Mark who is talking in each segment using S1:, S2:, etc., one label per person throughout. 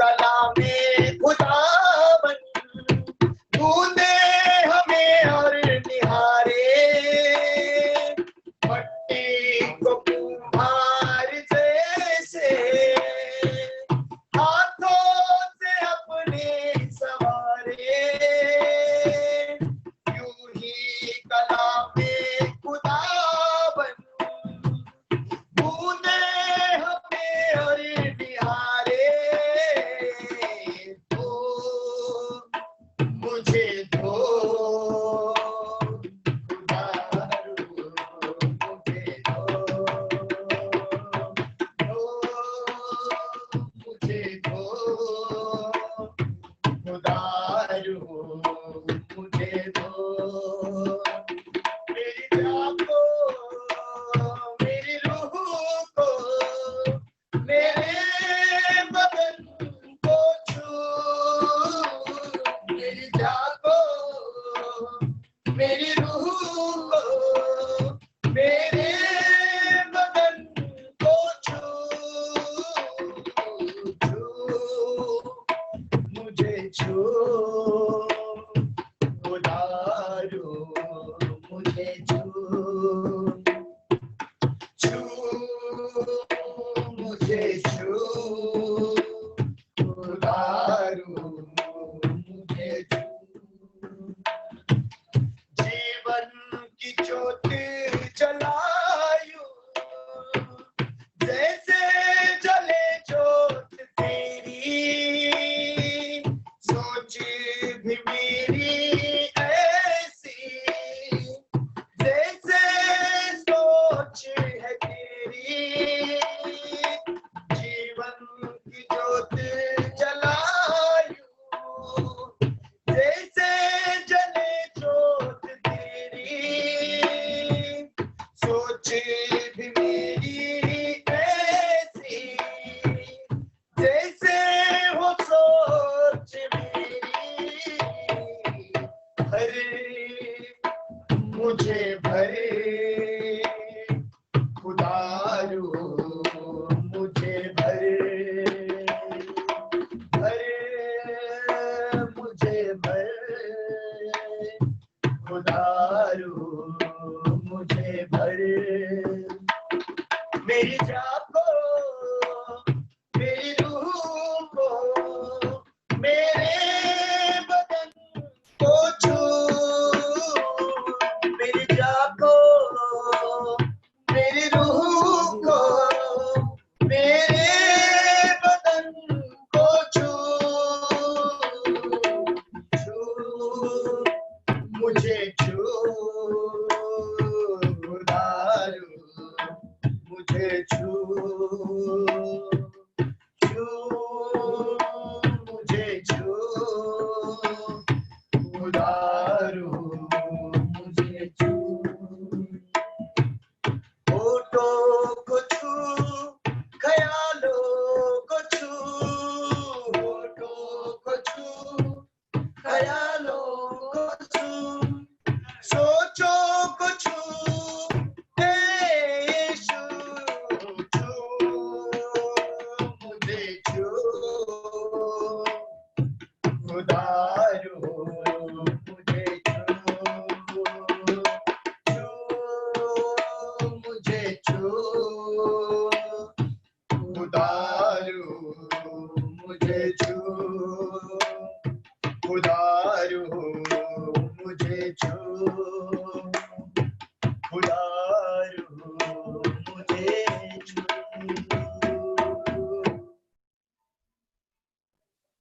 S1: कला में खुदावन ढूंढे हमें और निहारे, मट्टी को कुम्हार जैसे हाथों से अपने सवारे, यूं ही कला में खुदावन ढूंढे हमें और निहारे। तो मुझे दो मेरी रूह को, मेरे बदन को छू, मुझे छू, खुदारू मुझे छू, मुझे छू, खुदारू मुझे छू। की ज्योत जलायूं जैसे जले ज्योत तेरी, सोच भी मेरी ऐसी जैसे सोच है तेरी। जीवन की ज्योत जलायूं जैसे जले ज्योत सोच भी मेरी ऐसी जैसे हो सोच मेरी। भरे मुझे भरे खुदारू मुझे भरे, भरे मुझे भरे खुदारू मुझे भरे। मेरी जान को, मेरी रूह को, मेरे बदन को छू, मेरी जान को, मेरी रूह को, मेरे बदन को छू, मुझे छू, मुझे छू, मुझे छू, खुदारू मुझे छू। होठों को छू, ख्यालों को छू, होठों को छू, ख्यालों को छू, सोचों को छू,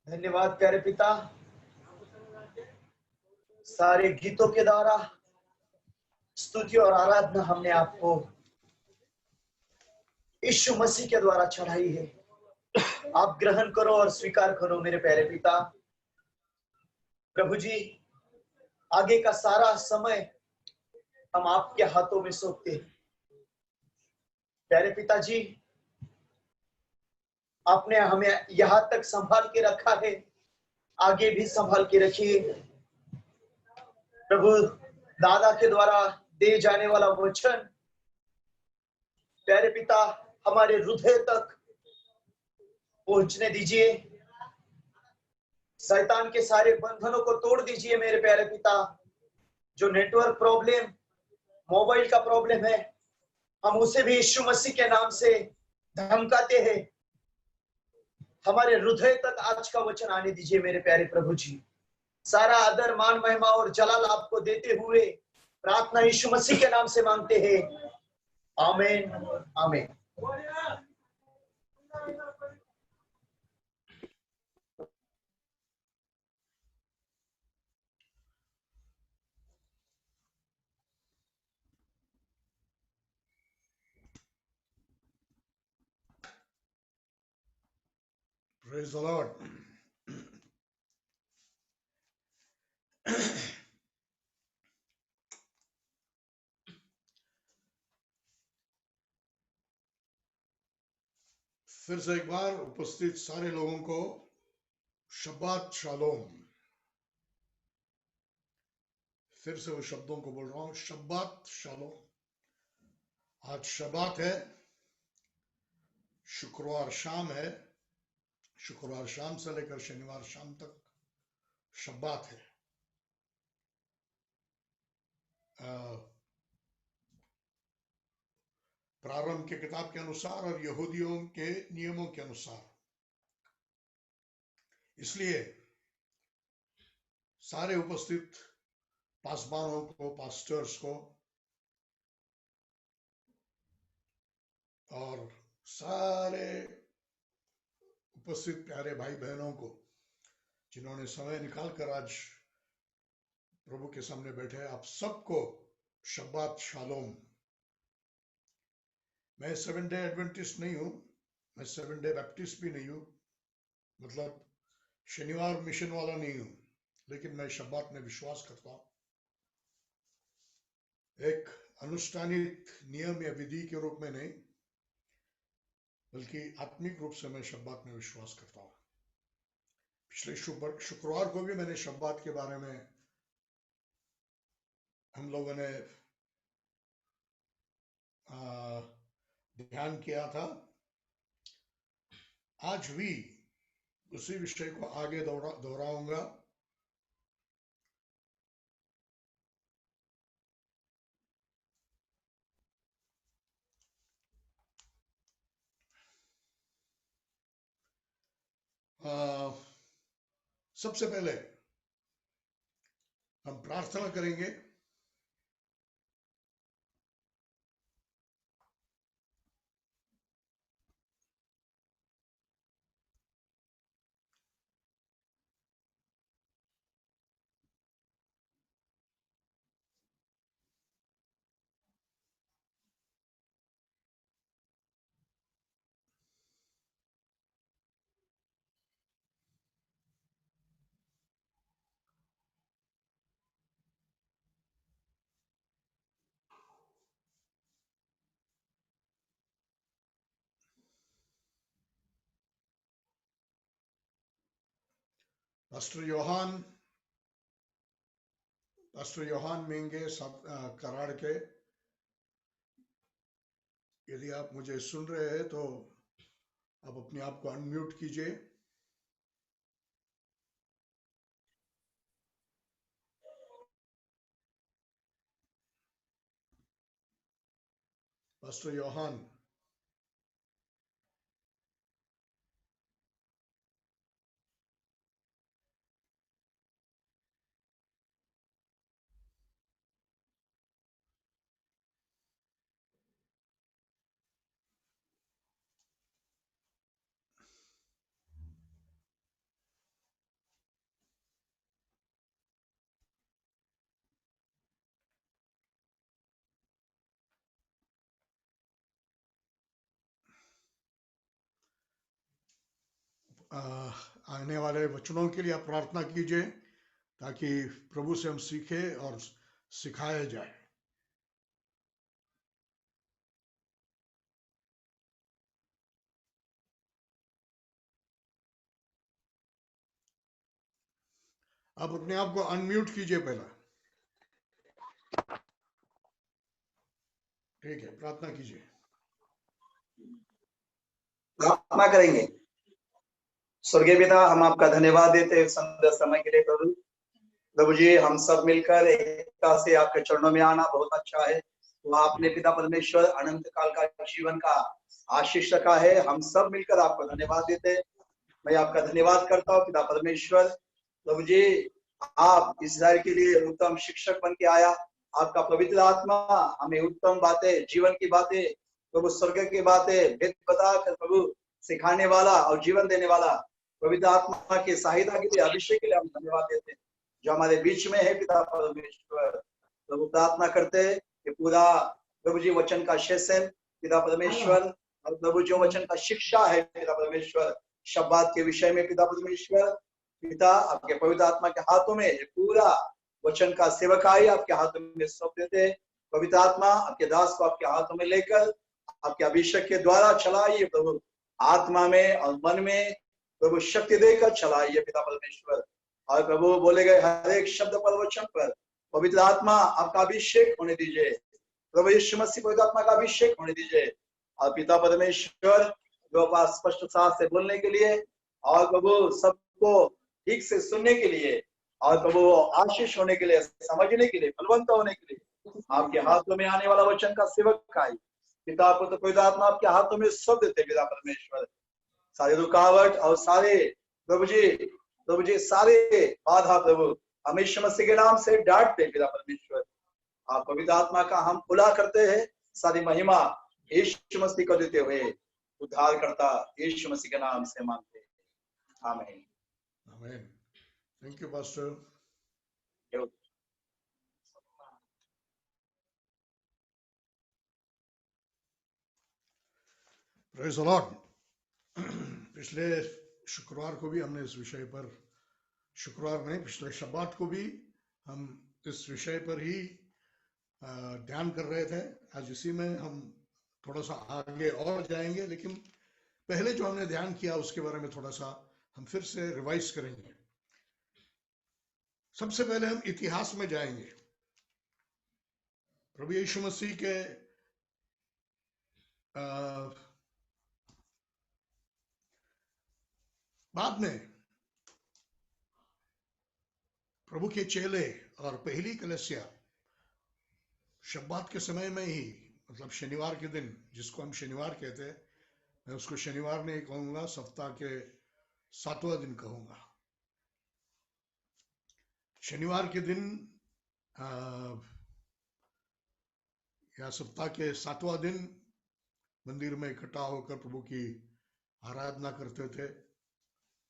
S1: धन्यवाद प्यारे पिता, सारे गीतों के द्वारा स्तुति और आराधना हमने आपको यीशु मसीह के द्वारा चढ़ाई है। आप ग्रहण करो और स्वीकार करो मेरे प्यारे पिता। प्रभु जी, आगे का सारा समय हम आपके हाथों में सौंपते हैं। प्यारे पिताजी, आपने हमें यहां तक संभाल के रखा है, आगे भी संभाल के रखिए। प्रभु, दादा के द्वारा दे जाने वाला वचन प्यारे पिता हमारे हृदय तक पहुंचने दीजिए। शैतान के सारे बंधनों को तोड़ दीजिए मेरे प्यारे पिता। जो नेटवर्क प्रॉब्लम, मोबाइल का प्रॉब्लम है, हम उसे भी यीशु मसीह के नाम से धमकाते हैं। हमारे हृदय तक आज का वचन आने दीजिए मेरे प्यारे प्रभु जी। सारा आदर, मान, महिमा और जलाल आपको देते हुए प्रार्थना यीशु मसीह के नाम से मांगते हैं। आमीन, आमीन।
S2: Praise the Lord. फिर से एक बार उपस्थित सारे लोगों को शब्बात शालोम। फिर से वो शब्दों को बोल रहा हूं, शब्बात शालोम। आज शब्बात है, शुक्रवार शाम है। शुक्रवार शाम से लेकर शनिवार शाम तक शब्बात है। प्रारंभ के किताब के अनुसार और यहूदियों के नियमों के अनुसार। इसलिए सारे उपस्थित पासवानों को, पास्टर्स को और सारे उपस्थित प्यारे भाई बहनों को जिन्होंने समय निकालकर आज प्रभु के सामने बैठे, आप सबको शब्बात शालोम। मैं 7 डे एडवेंटिस्ट नहीं हूं, मैं 7 डे बैप्टिस्ट भी नहीं हूं, मतलब शनिवार मिशन वाला नहीं हूं, लेकिन मैं शब्बात में विश्वास करता हूं। एक अनुष्ठानिक नियम या विधि के रूप में नहीं, बल्कि आत्मिक रूप से मैं शब्बात में विश्वास करता हूं। पिछले शुक्रवार को भी मैंने शब्बात के बारे में हम लोगों ने ध्यान किया था। आज भी उसी विषय को आगे दोहराऊंगा। सबसे पहले हम प्रार्थना करेंगे। पास्टर योहान मेंगे कराड़ के, यदि आप मुझे सुन रहे हैं तो आप अपने आप को अनम्यूट कीजिए। पास्टर योहान, आने वाले वचनों के लिए आप प्रार्थना कीजिए ताकि प्रभु से हम सीखे और सिखाया जाए। आप अपने आप को अनम्यूट कीजिए पहला। ठीक है, प्रार्थना कीजिए।
S3: प्रार्थना करेंगे।
S1: स्वर्गीय पिता, हम आपका धन्यवाद देते हैं सुंदर समय के लिए प्रभु। प्रभु जी, हम सब मिलकर एकता से आपके चरणों में आना बहुत अच्छा है। तो आपने पिता परमेश्वर अनंत काल का जीवन का आशीष रखा है। हम सब मिलकर आपको धन्यवाद देते हैं। मैं आपका धन्यवाद करता हूँ पिता परमेश्वर। प्रभु जी, आप इस्राएल के लिए उत्तम शिक्षक बन के आया। आपका पवित्र आत्मा हमें उत्तम बातें, जीवन की बातें, प्रभु स्वर्ग की बातें भेद बता कर प्रभु सिखाने वाला और जीवन देने वाला पवित्र आत्मा की सहायता के लिए, अभिषेक के लिए हम धन्यवाद देते हैं जो हमारे बीच में है पिता परमेश्वर। प्रभु प्रार्थना करते हैं कि पूरा प्रभु जी वचन का सेशन पिता परमेश्वर, और प्रभु जो वचन का शिक्षा है पिता परमेश्वर शब्बात के विषय में पिता परमेश्वर, पिता आपके पवित्र आत्मा के हाथों में पूरा वचन का सेवकाई आपके हाथों में सौंप देते हैं। पवित्र आत्मा आपके दास को आपके हाथों में लेकर आपके अभिषेक के द्वारा चलाइए प्रभु, आत्मा में और मन में प्रभु शक्ति देकर चलाइए पिता परमेश्वर। और प्रभु बोले गए हर एक शब्द पर, वचन पर पवित्र आत्मा आपका अभिषेक होने दीजिए। प्रभु यीशु मसीह पवित्र आत्मा का अभिषेक होने दीजिए। और पिता परमेश्वर जो पास स्पष्ट साथ से बोलने के लिए और प्रभु सबको ठीक से सुनने के लिए और प्रभु आशीष होने के लिए, समझने के लिए, बलवंत होने के लिए आपके हाथों में आने वाला वचन का सेवक आई पिता पुत्र पवित्र आत्मा आपके हाथों में सौंप देते पिता परमेश्वर। सारे रुकावट और सारे प्रभु जी सारे बाधा प्रभु हम यीशु मसीह के नाम से डांटते पिता परमेश्वर। आप पवित्र आत्मा का हम खुला करते हैं। सारी महिमा यीशु मसीह को देते हुए उद्धार करता यीशु मसीह के नाम से मांगते हैं, आमीन।
S2: आमीन। Thank you pastor. Praise the Lord. पिछले शुक्रवार को भी हमने इस विषय पर, शुक्रवार में पिछले शब्बात को भी हम इस विषय पर ही ध्यान कर रहे थे। आज इसी में हम थोड़ा सा आगे और जाएंगे, लेकिन पहले जो हमने ध्यान किया उसके बारे में थोड़ा सा हम फिर से रिवाइज करेंगे। सबसे पहले हम इतिहास में जाएंगे। प्रभु यीशु मसीह के बाद में प्रभु के चेले और पहली कलीसिया शब्बात के समय में ही, मतलब शनिवार के दिन, जिसको हम शनिवार कहते हैं, मैं उसको शनिवार नहीं कहूंगा, सप्ताह के 7वां दिन कहूंगा। शनिवार के दिन या सप्ताह के 7वां दिन मंदिर में इकट्ठा होकर प्रभु की आराधना करते थे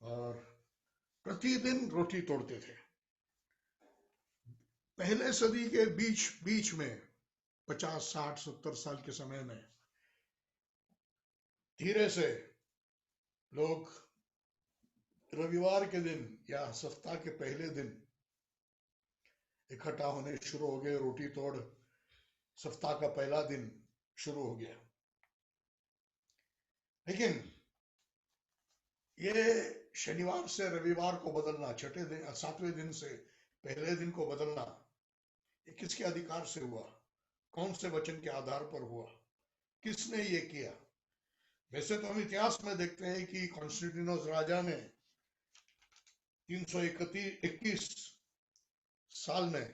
S2: और प्रतिदिन रोटी तोड़ते थे। पहले सदी के बीच में 50, 60, 70 साल के समय में धीरे से लोग रविवार के दिन या सप्ताह के पहले दिन इकट्ठा होने शुरू हो गए। रोटी तोड़ सप्ताह का पहला दिन शुरू हो गया। लेकिन ये शनिवार से रविवार को बदलना, छठे दिन, 7वें दिन से पहले दिन को बदलना, ये किसके अधिकार से हुआ? कौन से वचन के आधार पर हुआ? किसने ये किया? वैसे तो हम इतिहास में देखते हैं कि कॉन्स्टेंटिनोस राजा ने 321 साल में,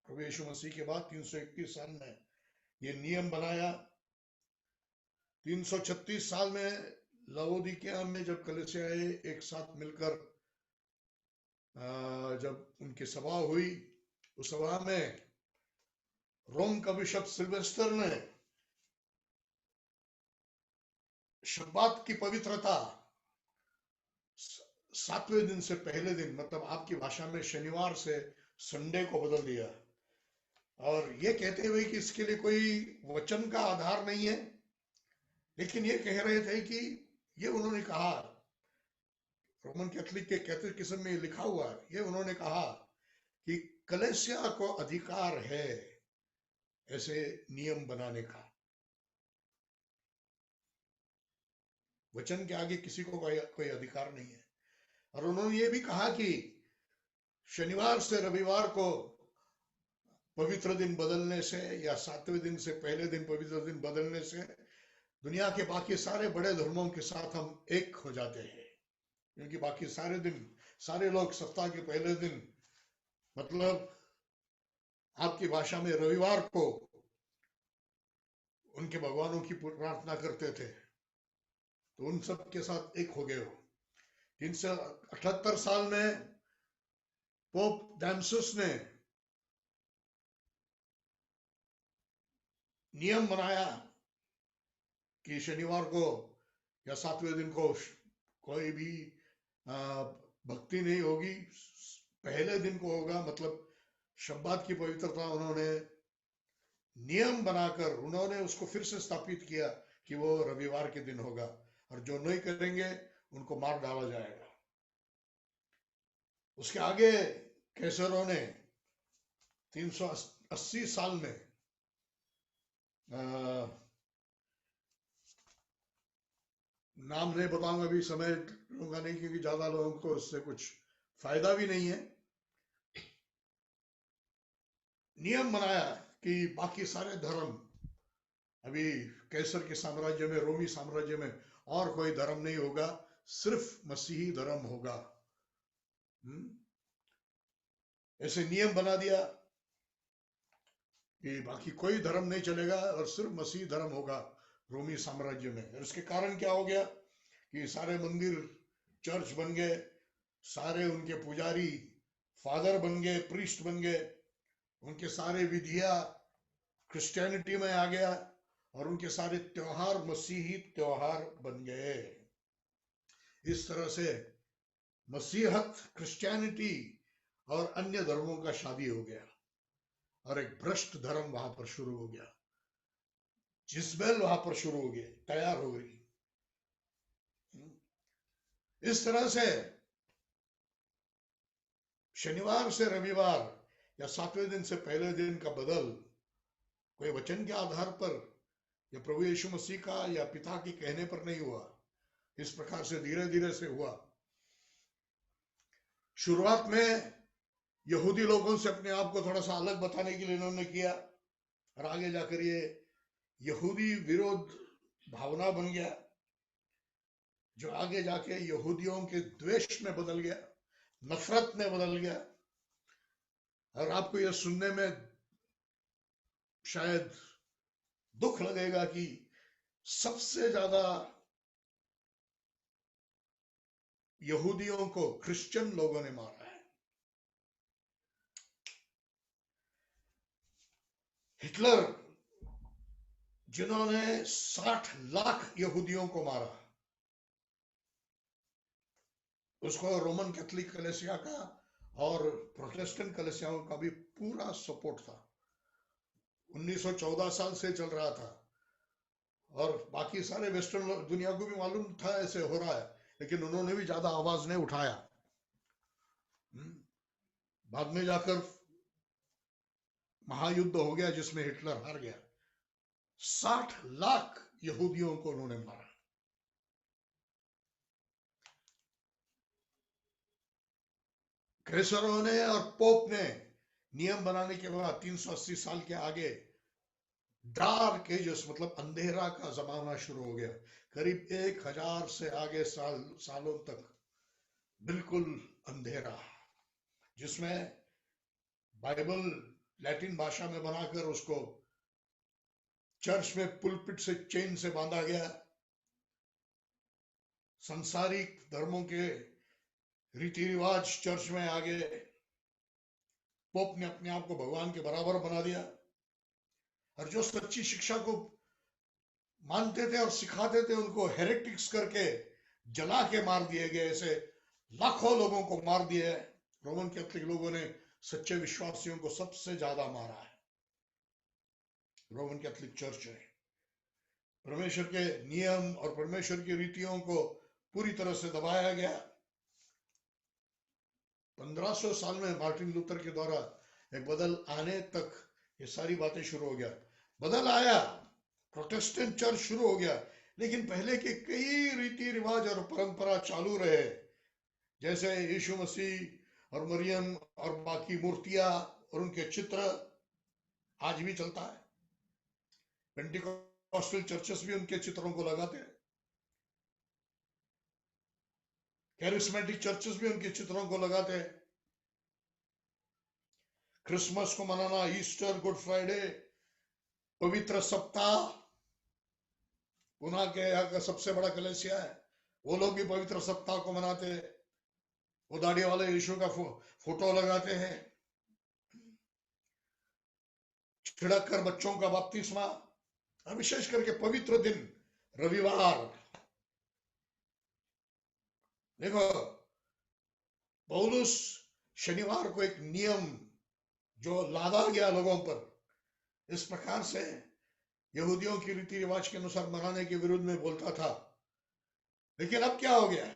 S2: प्रभु यीशु मसीह के बाद 321 साल में ये नियम बनाया। 336 साल में लवोदिकिया में जब कलीसियाएं एक साथ मिलकर जब उनकी सभा हुई, उस सभा में रोम का बिशप सिल्वेस्टर ने शब्बात की पवित्रता 7वें दिन से पहले दिन, मतलब आपकी भाषा में शनिवार से संडे को बदल दिया। और ये कहते हुए कि इसके लिए कोई वचन का आधार नहीं है, लेकिन ये कह रहे थे कि ये उन्होंने कहा, रोमन कैथोलिक के कैटेकिज्म में लिखा हुआ, ये उन्होंने कहा कि कलीसिया को अधिकार है ऐसे नियम बनाने का। वचन के आगे किसी को कोई अधिकार नहीं है। और उन्होंने ये भी कहा कि शनिवार से रविवार को पवित्र दिन बदलने से या 7वें दिन से पहले दिन पवित्र दिन बदलने से दुनिया के बाकी सारे बड़े धर्मों के साथ हम एक हो जाते हैं। क्योंकि बाकी सारे दिन सारे लोग सप्ताह के पहले दिन, मतलब आपकी भाषा में रविवार को उनके भगवानों की प्रार्थना करते थे। तो उन सब के साथ एक हो गए हो। 378 साल में पोप डैमसस ने नियम बनाया कि शनिवार को या 7वें दिन को कोई भी भक्ति नहीं होगी, पहले दिन को होगा। मतलब शब्बात की पवित्रता उन्होंने नियम बनाकर उन्होंने उसको फिर से स्थापित किया कि वो रविवार के दिन होगा, और जो नहीं करेंगे उनको मार डाला जाएगा। उसके आगे कैसरों ने 380 साल में नाम नहीं बताऊंगा, अभी समय लूंगा नहीं, क्योंकि ज्यादा लोगों को उससे कुछ फायदा भी नहीं है। नियम बनाया कि बाकी सारे धर्म, अभी कैसर के साम्राज्य में, रोमी साम्राज्य में और कोई धर्म नहीं होगा, सिर्फ मसीही धर्म होगा। ऐसे नियम बना दिया कि बाकी कोई धर्म नहीं चलेगा और सिर्फ मसीही धर्म होगा रोमी साम्राज्य में। और इसके कारण क्या हो गया कि सारे मंदिर चर्च बन गए, सारे उनके पुजारी फादर बन गए, प्रीस्ट बन गए, उनके सारे विधिया क्रिश्चियनिटी में आ गया, और उनके सारे त्योहार मसीही त्योहार बन गए। इस तरह से मसीहत, क्रिश्चियनिटी और अन्य धर्मों का शादी हो गया, और एक भ्रष्ट धर्म वहां पर शुरू हो गया। जिसबेल वहां पर शुरू हो गई, तैयार हो गई। इस तरह से शनिवार से रविवार या 7वें दिन से पहले दिन का बदल कोई वचन के आधार पर या प्रभु यीशु मसीह का या पिता के कहने पर नहीं हुआ। इस प्रकार से धीरे धीरे से हुआ। शुरुआत में यहूदी लोगों से अपने आप को थोड़ा सा अलग बताने के लिए इन्होंने किया, और आगे जाकर ये यहूदी विरोध भावना बन गया, जो आगे जाके यहूदियों के द्वेष में बदल गया, नफरत में बदल गया। और आपको यह सुनने में शायद दुख लगेगा कि सबसे ज्यादा यहूदियों को क्रिश्चियन लोगों ने मारा है। हिटलर, जिन्होंने 60 लाख यहूदियों को मारा, उसको रोमन कैथोलिक कलीसिया का और प्रोटेस्टेंट कलीसियाओं का भी पूरा सपोर्ट था। 1914 साल से चल रहा था, और बाकी सारे वेस्टर्न दुनिया को भी मालूम था ऐसे हो रहा है, लेकिन उन्होंने भी ज्यादा आवाज नहीं उठाया। बाद में जाकर महायुद्ध हो गया जिसमें हिटलर हार गया। 60 लाख यहूदियों को उन्होंने मारा। कैसरों ने और पोप ने नियम बनाने के बाद 380 साल के आगे डार्क एजेस, मतलब अंधेरा का जमाना शुरू हो गया। करीब 1000 से आगे सालों तक बिल्कुल अंधेरा, जिसमें बाइबल लैटिन भाषा में बनाकर उसको चर्च में पुलपिट से चेन से बांधा गया। संसारिक धर्मों के रीति रिवाज चर्च में आ गए। पोप ने अपने आप को भगवान के बराबर बना दिया, और जो सच्ची शिक्षा को मानते थे और सिखाते थे उनको हेरेटिक्स करके जला के मार दिए गए। ऐसे लाखों लोगों को मार दिया है। रोमन कैथोलिक लोगों ने सच्चे विश्वासियों को सबसे ज्यादा मारा है। रोमन कैथोलिक चर्च ने परमेश्वर के नियम और परमेश्वर की रीतियों को पूरी तरह से दबाया गया। 1500 साल में मार्टिन लूथर के द्वारा एक बदल आने तक ये सारी बातें शुरू हो गया। बदल आया, प्रोटेस्टेंट चर्च शुरू हो गया, लेकिन पहले के कई रीति रिवाज और परंपरा चालू रहे, जैसे यीशु मसीह और मरियम और बाकी मूर्तियां और उनके चित्र आज भी चलता है। पेंटिकॉस्टल चर्चेस भी उनके चित्रों को लगाते हैं। कैरिस्मेटिक चर्चेस भी उनके चित्रों को लगाते हैं। क्रिसमस को मनाना, ईस्टर, गुड फ्राइडे, पवित्र सप्ताह, पुणे के यहाँ का सबसे बड़ा कलीसिया है, वो लोग भी पवित्र सप्ताह को मनाते हैं। वो दाढ़ी वाले यीशु का फोटो लगाते हैं, छिड़क कर बच्चों का बपतिस्मा, और विशेष करके पवित्र दिन रविवार। देखो, पौलुस शनिवार को एक नियम जो लादा गया लोगों पर, इस प्रकार से यहूदियों की रीति रिवाज के अनुसार मनाने के विरुद्ध में बोलता था। लेकिन अब क्या हो गया?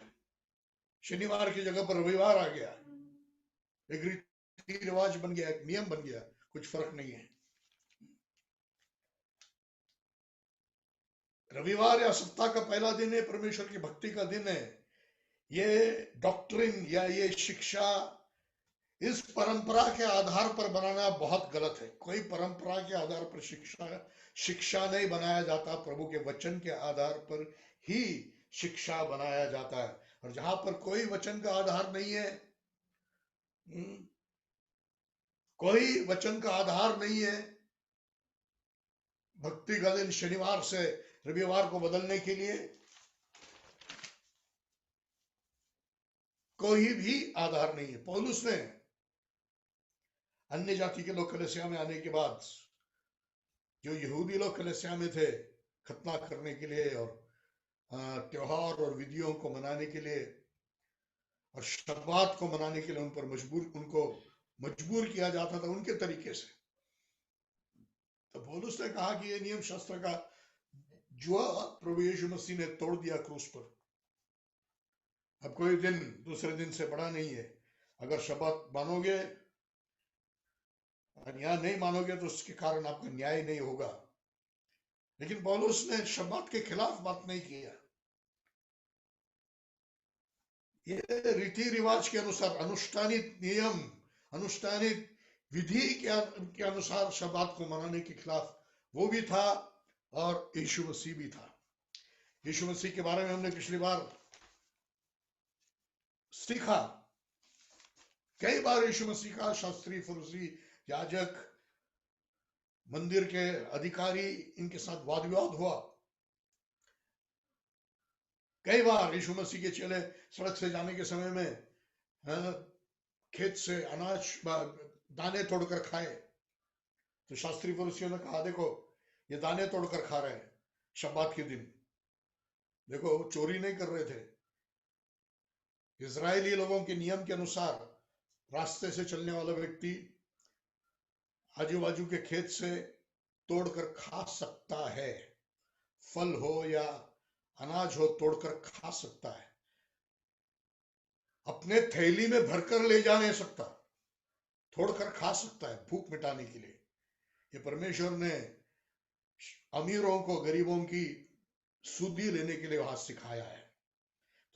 S2: शनिवार की जगह पर रविवार आ गया, एक रीति रिवाज बन गया, एक नियम बन गया, कुछ फर्क नहीं है। रविवार या सप्ताह का पहला दिन है, परमेश्वर की भक्ति का दिन है। ये डॉक्ट्रिन या ये शिक्षा इस परंपरा के आधार पर बनाना बहुत गलत है। कोई परंपरा के आधार पर शिक्षा नहीं बनाया जाता, प्रभु के वचन के आधार पर ही शिक्षा बनाया जाता है। और जहां पर कोई वचन का आधार नहीं है, कोई वचन का आधार नहीं है, भक्ति का दिन शनिवार से रविवार को बदलने के लिए कोई भी आधार नहीं है। पौलुस ने अन्य जाति के लोग कलीसिया में आने के बाद, जो यहूदी लोग कलीसिया में थे खतना करने के लिए और त्योहार और विधियों को मनाने के लिए और शब्बात को मनाने के लिए उनको मजबूर किया जाता था उनके तरीके से। तो पौलुस ने कहा कि ये नियम शास्त्र का जो प्रभु यीशु मसीह ने तोड़ दिया क्रूस पर, अब कोई दिन दूसरे दिन से बड़ा नहीं है। अगर शब्बात मानोगे, न्याय नहीं मानोगे तो उसके कारण आपका न्याय नहीं होगा। लेकिन पौलुस ने शब्बात के खिलाफ बात नहीं किया। ये रीति रिवाज के अनुसार, अनुष्ठानित नियम, अनुष्ठानित विधि के अनुसार शब्बात को मनाने के खिलाफ वो भी था और यीशु मसीह भी था। यीशु मसीह के बारे में हमने पिछली बार सीखा। कई बार यीशु मसीह का शास्त्री, फरीसी, याजक, मंदिर के अधिकारी, इनके साथ वाद विवाद हुआ। कई बार यीशु मसीह के चेले सड़क से जाने के समय में खेत से अनाज दाने तोड़कर खाए, तो शास्त्री फरीसियों ने कहा, देखो ये दाने तोड़कर खा रहे हैं शब्बात के दिन। देखो, चोरी नहीं कर रहे थे। इजरायली लोगों के नियम के अनुसार रास्ते से चलने वाला व्यक्ति आजू बाजू के खेत से तोड़कर खा सकता है, फल हो या अनाज हो तोड़कर खा सकता है। अपने थैली में भरकर ले जा नहीं सकता, तोड़कर खा सकता है भूख मिटाने के लिए। ये परमेश्वर ने अमीरों को गरीबों की सुधि लेने के लिए वहां सिखाया है।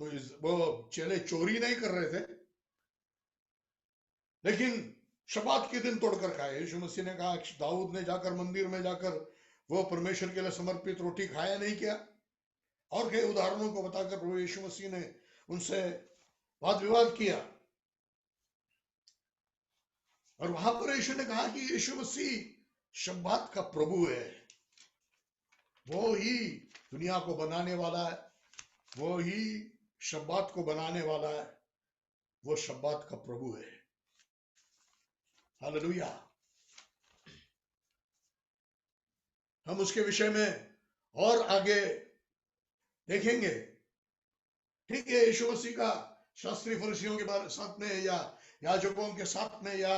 S2: तो वो चेले चोरी नहीं कर रहे थे, लेकिन शब्बात के दिन तोड़कर खाए। यीशु मसीह ने कहा, दाऊद ने जाकर मंदिर में जाकर वो परमेश्वर के लिए समर्पित रोटी खाया नहीं क्या? और कई उदाहरणों को बताकर प्रभु यीशु मसीह ने उनसे वाद विवाद किया। और वहां पर यीशु ने कहा कि यीशु मसीह शब्बात का प्रभु है, वो ही दुनिया को बनाने वाला है, वो ही शब्बात को बनाने वाला है, वो शब्बात का प्रभु है। हालेलुया। हम उसके विषय में और आगे देखेंगे। ठीक है, यीशु मसीह का शास्त्री फरीसियों के साथ में या याजकों के साथ में या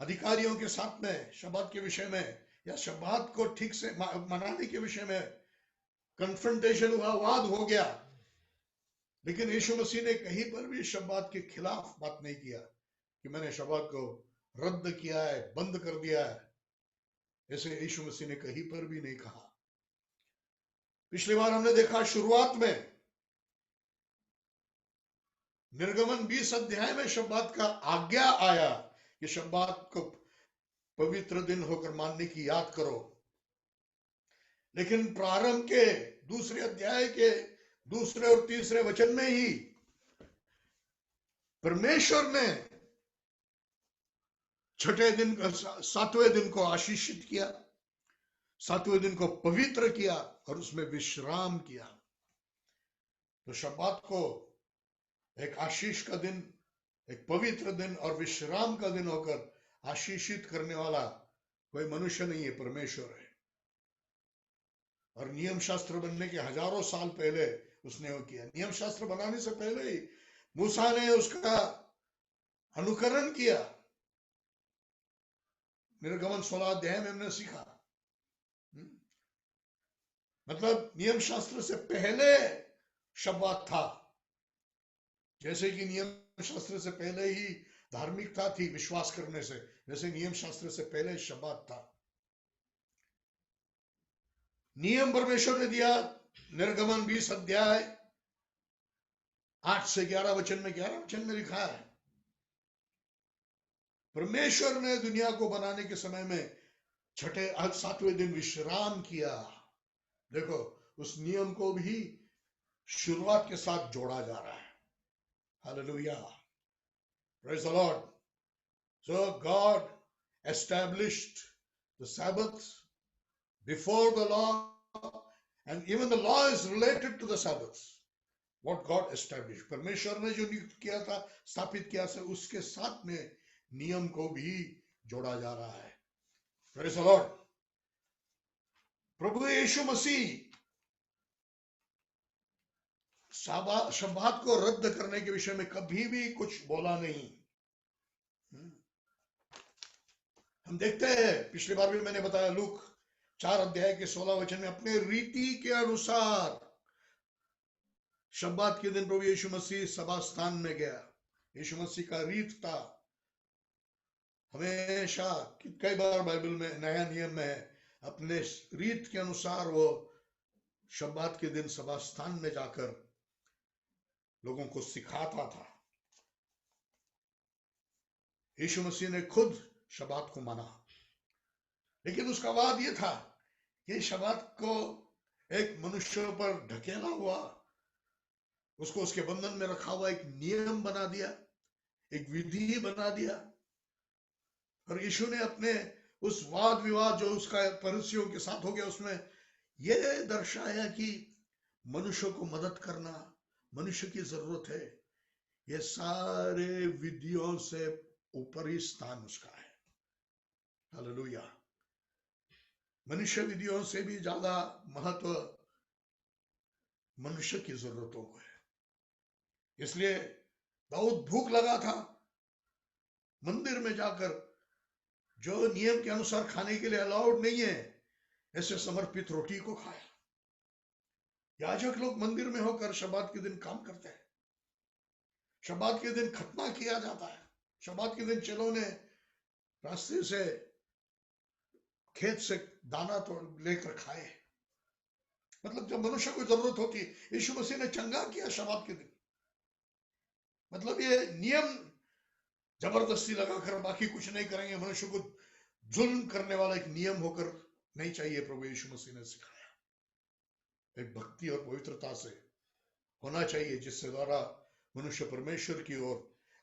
S2: अधिकारियों के साथ में शब्बात के विषय में या शब्बात को ठीक से मनाने के विषय में कन्फ्रंटेशन हुआ, वाद हो गया। लेकिन यीशु मसीह ने कहीं पर भी शब्बात के खिलाफ बात नहीं किया कि मैंने शब्बात को रद्द किया है, बंद कर दिया है। ऐसे यीशु मसीह ने कहीं पर भी नहीं कहा। पिछली बार हमने देखा शुरुआत में निर्गमन 20 अध्याय में शब्बात का आज्ञा आया कि शब्बात को पवित्र दिन होकर मानने की याद करो। लेकिन प्रारंभ के दूसरे अध्याय के दूसरे और तीसरे वचन में ही परमेश्वर ने छठे दिन, सातवें दिन को आशीषित किया, सातवें दिन को पवित्र किया और उसमें विश्राम किया। तो शब्बात को एक आशीष का दिन, एक पवित्र दिन और विश्राम का दिन होकर आशीषित करने वाला कोई मनुष्य नहीं है, परमेश्वर है। और नियम शास्त्र बनने के हजारों साल पहले उसने वो किया। नियम शास्त्र बनाने से पहले ही मूसा ने उसका अनुकरण किया। निर्गमन 16 अध्याय में हमने सीखा। मतलब नियम शास्त्र से पहले शब्बात था। जैसे कि नियम शास्त्र से पहले ही धार्मिकता थी विश्वास करने से, वैसे नियम शास्त्र से पहले शब्बात था। नियम परमेश्वर ने दिया। निर्गमन 20 अध्याय 8 से 11 वचन में, 11 वचन में लिखा है, परमेश्वर ने दुनिया को बनाने के समय में छठे सातवें दिन विश्राम किया। देखो, उस नियम को भी शुरुआत के साथ जोड़ा जा रहा है। Hallelujah, praise the Lord. So God established the Sabbath before the law, and even the law is related to the Sabbath. What God established, परमेश्वर ने जो नियुक्त किया था, स्थापित किया था, उसके साथ में नियम को भी जोड़ा जा रहा है। Praise the lord. प्रभु यीशु मसीह शब्बात को रद्द करने के विषय में कभी भी कुछ बोला नहीं। हम देखते हैं, पिछली बार भी मैंने बताया, लूक 4 अध्याय के 16 वचन में, अपने रीति के अनुसार शब्बात के दिन प्रभु यीशु मसीह सभा स्थान में गया। यीशु मसीह का रीत था हमेशा, कई बार बाइबल में, नया नियम में है, अपने रीत के अनुसार वो शब्बात के दिन सभा स्थान में जाकर लोगों को सिखाता था। यीशु मसीह ने खुद शब्बात को माना, लेकिन उसका वाद यह था कि शब्बात को एक मनुष्य पर ढकेला हुआ, उसको उसके बंधन में रखा हुआ एक नियम बना दिया, एक विधि बना दिया। और यीशु ने अपने उस वाद विवाद जो उसका फरीसियों के साथ हो गया, उसमें यह दर्शाया कि मनुष्य को मदद करना, मनुष्य की जरूरत है, ये सारे विधियों से ऊपर ही स्थान उसका है। हालेलुया। मनुष्य विधियों से भी ज्यादा महत्व मनुष्य की जरूरतों को है। इसलिए दाऊद भूख लगा था, मंदिर में जाकर जो नियम के अनुसार खाने के लिए अलाउड नहीं है, ऐसे समर्पित रोटी को खाया। याजक लोग मंदिर में होकर शब्बात के दिन काम करते हैं। शब्बात के दिन खतना किया जाता है। शब्बात के दिन चेलों ने रास्ते से, खेत से दाना तो लेकर खाए। मतलब जब मनुष्य को जरूरत होती है, यीशु मसीह ने चंगा किया शब्बात के दिन। मतलब ये नियम जबरदस्ती लगाकर बाकी कुछ नहीं करेंगे, मनुष्य को जुल्म करने वाला एक नियम होकर नहीं चाहिए। प्रभु यीशु मसीह ने सिखाया एक भक्ति और पवित्रता से होना चाहिए, जिससे द्वारा मनुष्य परमेश्वर की ओर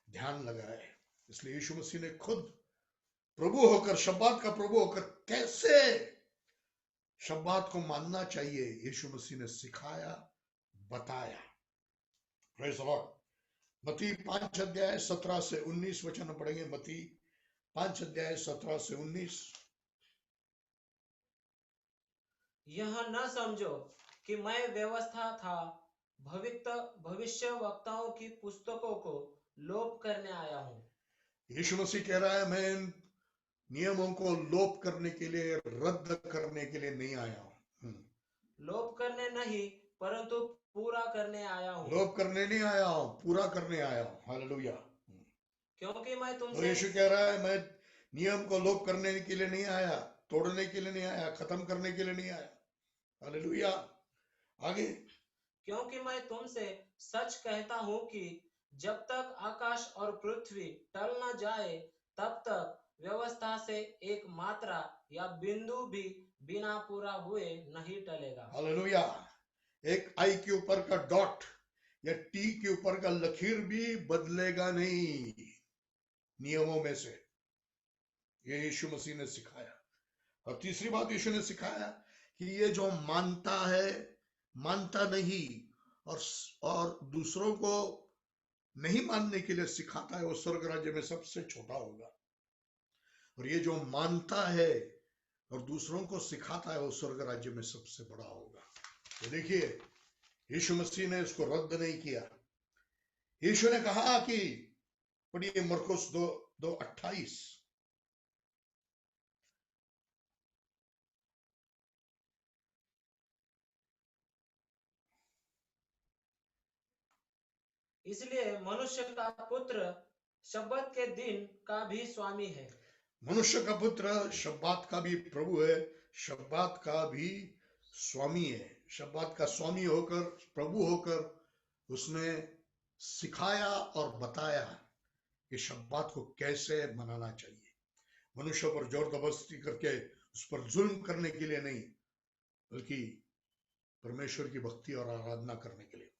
S2: ध्यान लगाए। इसलिए यीशु मसीह ने खुद प्रभु होकर, शब्बात का प्रभु होकर, कैसे शब्बात को मानना चाहिए, यीशु मसीह ने सिखाया, बताया। Praise the Lord. मत्ती 5 अध्याय 17 से 19 वचन पढ़ेंगे। मत्ती 5 अध्याय 17 से 19।
S3: यह न समझो कि मैं व्यवस्था था भविष्य वक्ताओं की पुस्तकों को लोप करने आया हूं।
S2: यीशु मसीह कह रहा है, मैं नियमों को लोप करने के लिए, रद्द करने के लिए नहीं आया हूं।
S3: लोप करने नहीं, परंतु पूरा करने आया हूं।
S2: लोप करने नहीं आया हूं, पूरा करने आया हूं। हालेलुया।
S3: क्योंकि मैं
S2: तो
S3: तुमसे,
S2: यीशु कह रहा है, मैं नियम को लोप करने के लिए नहीं आया, तोड़ने के लिए नहीं आया, खत्म करने के लिए नहीं आया। हालेलुया। आगे,
S3: क्योंकि मैं तुमसे सच कहता हूं कि जब तक आकाश और पृथ्वी टल न जाए, तब तक व्यवस्था से एक मात्रा या बिंदु भी बिना पूरा हुए नहीं टलेगा।
S2: हालेलुया। एक आई के ऊपर का डॉट या टी के ऊपर का लकीर भी बदलेगा नहीं नियमों में से। ये यीशु मसीह ने सिखाया। और तीसरी बात यीशु ने सिखाया कि ये जो मानता है, मानता नहीं और दूसरों को नहीं मानने के लिए सिखाता है, वो स्वर्ग राज्य में सबसे छोटा होगा। और ये जो मानता है और दूसरों को सिखाता है, वो स्वर्ग राज्य में सबसे बड़ा होगा। तो देखिए, यीशु मसीह ने इसको रद्द नहीं किया। यीशु ने कहा कि पढ़िए मरकुस 2:28,
S3: इसलिए मनुष्य का पुत्र शब्बत के दिन का भी स्वामी है।
S2: मनुष्य का पुत्र शब्बात का भी प्रभु है, शब्बात का भी स्वामी है। शब्बात का स्वामी होकर, प्रभु होकर उसने सिखाया और बताया कि शब्बात को कैसे मनाना चाहिए। मनुष्य पर जोर जबरदस्ती करके उस पर जुल्म करने के लिए नहीं, बल्कि परमेश्वर की भक्ति और आराधना करने के लिए।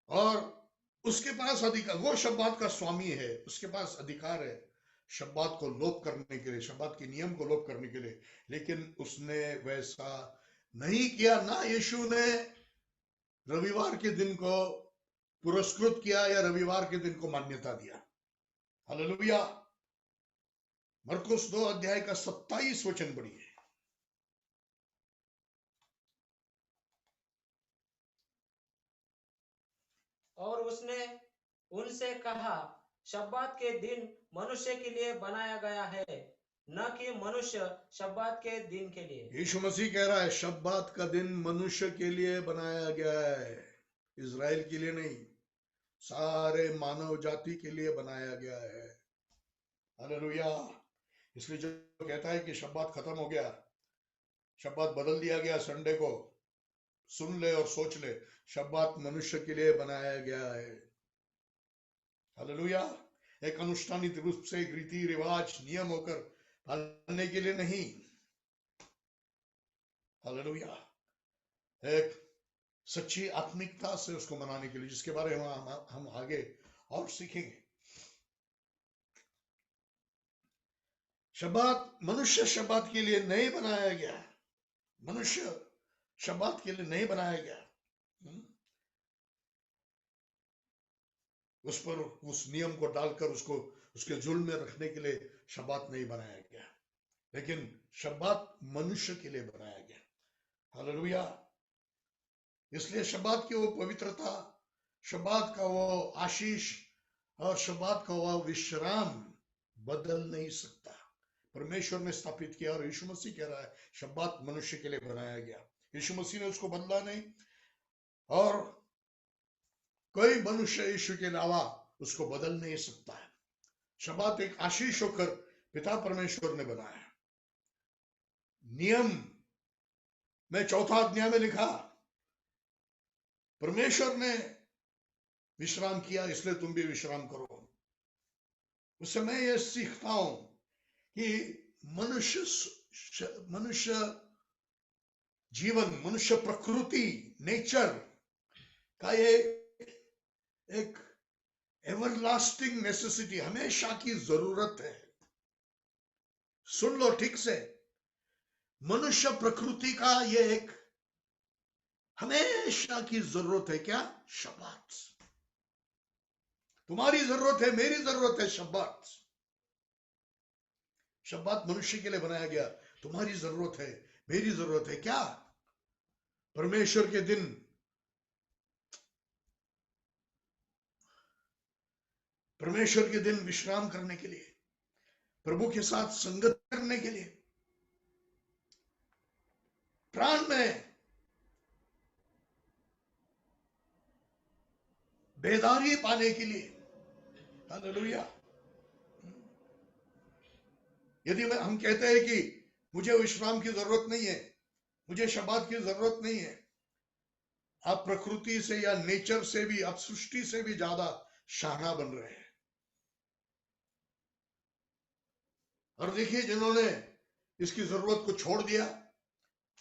S2: और उसके पास अधिकार, वो शब्बात का स्वामी है, उसके पास अधिकार है शब्बात को लोप करने के लिए, शब्बात के नियम को लोप करने के लिए। लेकिन उसने वैसा नहीं किया। ना यीशु ने रविवार के दिन को पुरस्कृत किया या रविवार के दिन को मान्यता दिया। हालेलुया। मरकुस 2:27 वचन पढ़िए।
S3: और उसने उनसे कहा, शब्बात के दिन मनुष्य के लिए बनाया गया है, न कि मनुष्य शब्बात के दिन के लिए।
S2: यीशु मसीह कह रहा है शब्बात का दिन मनुष्य के लिए बनाया गया है, इज़राइल के लिए नहीं, सारे मानव जाति के लिए बनाया गया है। हालेलुया। इसलिए जो कहता है कि शब्बात खत्म हो गया, शब्बात बदल दिया गया संडे को, सुन ले और सोच ले, शब्बात मनुष्य के लिए बनाया गया है। हालेलुया। एक अनुष्ठानित रूप से, एक रीति रिवाज नियम होकर पालने के लिए नहीं। हालेलुया। एक सच्ची आत्मिकता से उसको मनाने के लिए, जिसके बारे में हम आगे और सीखेंगे। शब्बात, मनुष्य शब्बात के लिए नहीं बनाया गया, मनुष्य शब्बात के लिए नहीं बनाया गया। उस पर उस नियम को डालकर उसको उसके जुल्म में रखने के लिए शब्बात नहीं बनाया गया, लेकिन शब्बात मनुष्य के लिए बनाया गया। हालेलुया। इसलिए शब्बात की वो पवित्रता, शब्बात का वो आशीष और शब्बात का वो विश्राम बदल नहीं सकता। परमेश्वर ने स्थापित किया और यीशु मसीह कह रहा है शब्बात मनुष्य के लिए बनाया गया। यीशु मसीह ने उसको बदला नहीं, और कोई मनुष्य यीशु के अलावा उसको बदल नहीं सकता है। शब्बात एक आशीष होकर पिता परमेश्वर ने बनाया। नियम में 4 अध्याय में लिखा, परमेश्वर ने विश्राम किया, इसलिए तुम भी विश्राम करो। उससे मैं ये सीखता हूं कि मनुष्य जीवन, मनुष्य प्रकृति, नेचर का ये एक एवरलास्टिंग नेसेसिटी, हमेशा की जरूरत है। सुन लो ठीक से, मनुष्य प्रकृति का ये एक हमेशा की जरूरत है। क्या? शब्बात। तुम्हारी जरूरत है, मेरी जरूरत है शब्बात। शब्बात मनुष्य के लिए बनाया गया, तुम्हारी जरूरत है, मेरी जरूरत है। क्या? परमेश्वर के दिन, परमेश्वर के दिन विश्राम करने के लिए, प्रभु के साथ संगत करने के लिए, प्राण में बेदारी पाने के लिए। हालेलुया। यदि हम कहते हैं कि मुझे विश्राम की जरूरत नहीं है, मुझे शब्बात की जरूरत नहीं है, आप प्रकृति से या नेचर से भी, आप सृष्टि से भी ज्यादा शाना बन रहे हैं। और देखिए, जिन्होंने इसकी जरूरत को छोड़ दिया,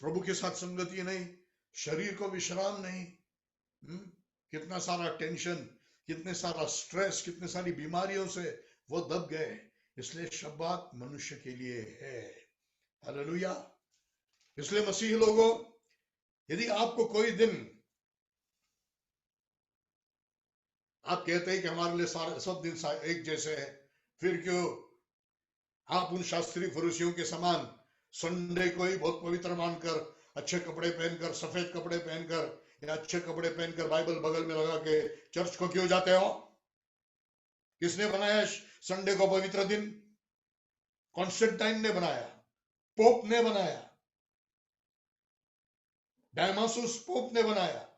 S2: प्रभु के साथ संगति नहीं, शरीर को विश्राम नहीं, कितना सारा टेंशन, कितने सारा स्ट्रेस, कितने सारी बीमारियों से वो दब गए। इसलिए शब्बात मनुष्य के लिए है। हालेलुया। इसलिए मसीही लोगों, यदि आपको कोई दिन आप कहते हैं कि हमारे लिए सारे सब दिन एक जैसे हैं, फिर क्यों आप उन शास्त्री फरीसियों के समान संडे को ही बहुत पवित्र मानकर, अच्छे कपड़े पहनकर, सफेद कपड़े पहनकर या अच्छे कपड़े पहनकर बाइबल बगल में लगा के चर्च को क्यों जाते हो? किसने बनाया संडे को पवित्र दिन? कॉन्स्टेंटाइन ने बनाया, पोप ने बनाया, डायमासुस पोप ने बनाया,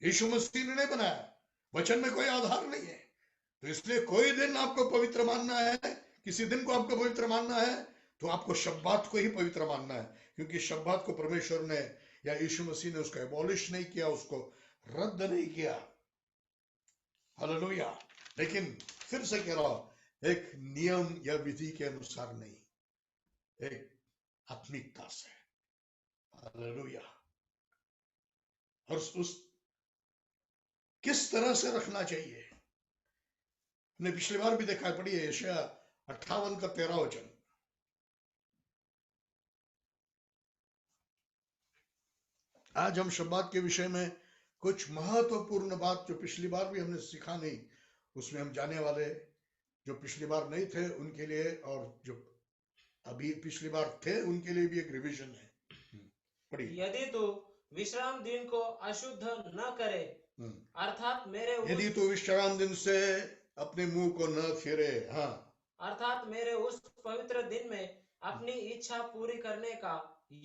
S2: यीशु मसीह ने नहीं बनाया। वचन में कोई आधार नहीं है। तो इसलिए कोई दिन आपको पवित्र मानना है, किसी दिन को आपको पवित्र मानना है, तो आपको शब्बात को ही पवित्र मानना है, क्योंकि शब्बात को परमेश्वर ने या यीशु मसीह ने उसको एबॉलिश नहीं किया, उसको रद्द नहीं किया। हालेलुया। लेकिन फिर से कह रहा हूं, एक नियम या विधि के अनुसार नहीं, एक आत्मिकता से। हालेलुया। और उस किस तरह से रखना चाहिए, हमने पिछली बार भी देखा है। पढ़िए यशायाह 58 का 13 वचन। आज हम शब्बात के विषय में कुछ महत्वपूर्ण बात जो पिछली बार भी हमने सीखा नहीं, उसमें हम जाने वाले। जो पिछली बार नहीं थे उनके लिए और जो अभी पिछली बार थे उनके लिए भी एक रिवीजन है। पढ़िए।
S3: यदि तू विश्राम दिन को अशुद्ध न करे, अर्थात मेरे
S2: यदि तू विश्राम दिन से अपने मुंह को न फिरे, हाँ,
S3: अर्थात मेरे उस पवित्र दिन में अपनी इच्छा पूरी करने का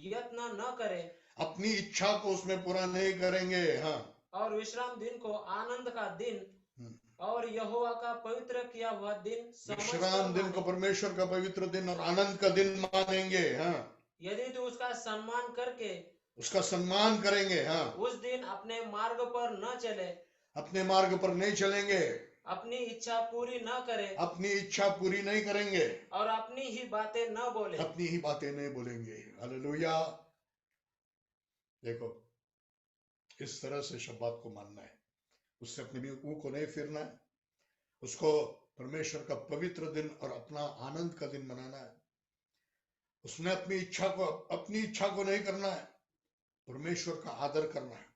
S3: यत्न न करे,
S2: अपनी इच्छा को उसमें पूरा नहीं करेंगे, हाँ,
S3: और विश्राम दिन को आनंद का दिन और यहोवा का पवित्र किया हुआ दिन
S2: विश्राम दिन को परमेश्वर का पवित्र दिन और आनंद का दिन मानेंगे, हाँ,
S3: यदि तू उसका सम्मान करके
S2: उसका सम्मान करेंगे, हाँ,
S3: उस दिन अपने मार्ग पर न चले, अपने
S2: मार्ग पर नहीं चलेंगे,
S3: अपनी इच्छा पूरी न करे,
S2: अपनी इच्छा पूरी नहीं करेंगे,
S3: और अपनी ही बातें न बोले,
S2: अपनी ही बातें नहीं बोलेंगे। हालेलुया। देखो, इस तरह से शब्बात को मानना है, उससे अपने मुंह को नहीं फिरना है, उसको परमेश्वर का पवित्र दिन और अपना आनंद का दिन मनाना है। उसने अपनी इच्छा को नहीं करना है, परमेश्वर का आदर करना है।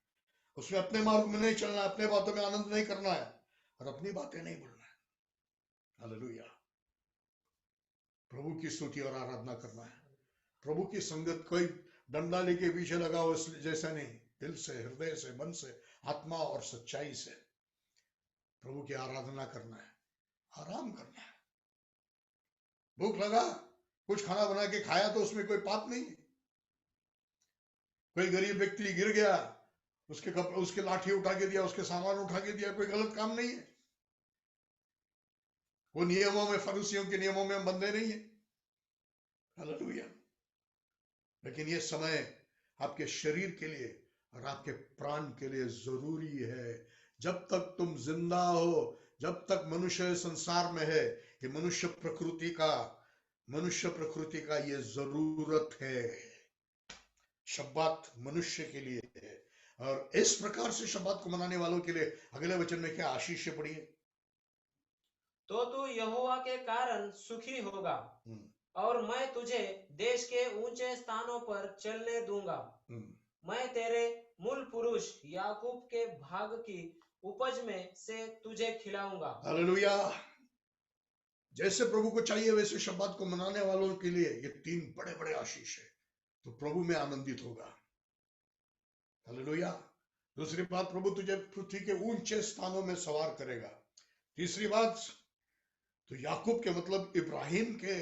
S2: उसमें अपने मार्ग में नहीं चलना है, अपने बातों में आनंद नहीं करना है और अपनी बातें नहीं बोलना है। हालेलुया। प्रभु की स्तुति और आराधना करना है। प्रभु की संगत कोई डंडा लेके पीछे लगा हो जैसा नहीं, दिल से, हृदय से, मन से, आत्मा और सच्चाई से प्रभु की आराधना करना है, आराम करना है। भूख लगा, कुछ खाना बना के खाया तो उसमें कोई पाप नहीं है। कोई गरीब व्यक्ति गिर गया, उसके लाठी उठा के दिया, उसके सामान उठा के दिया, कोई गलत काम नहीं है। वो नियमों में, फरीसियों के नियमों में हम बंधे नहीं है। हालेलुया। लेकिन ये समय आपके शरीर के लिए और आपके प्राण के लिए जरूरी है। जब तक तुम जिंदा हो, जब तक मनुष्य संसार में है, ये मनुष्य प्रकृति का ये जरूरत है। शब्बात मनुष्य के लिए है, और इस प्रकार से शब्बात को मनाने वालों के लिए अगले वचन में क्या आशीष है, पढ़िए।
S3: तो तू यहोवा के कारण सुखी होगा, और मैं तुझे देश के ऊंचे स्थानों पर चलने दूंगा। मैं तेरे मूल पुरुष याकूब के भाग की उपज में से तुझे खिलाऊंगा।
S2: हालेलुया। जैसे प्रभु को चाहिए वैसे शब्बात को मनाने वालों के लिए ये 3 बड़े बड़े आशीष है, तो प्रभु में आनंदित होगा। हालेलुया। दूसरी बात, प्रभु तुझे पृथ्वी के ऊंचे स्थानों में सवार करेगा। तीसरी बात, तो याकूब के मतलब इब्राहिम के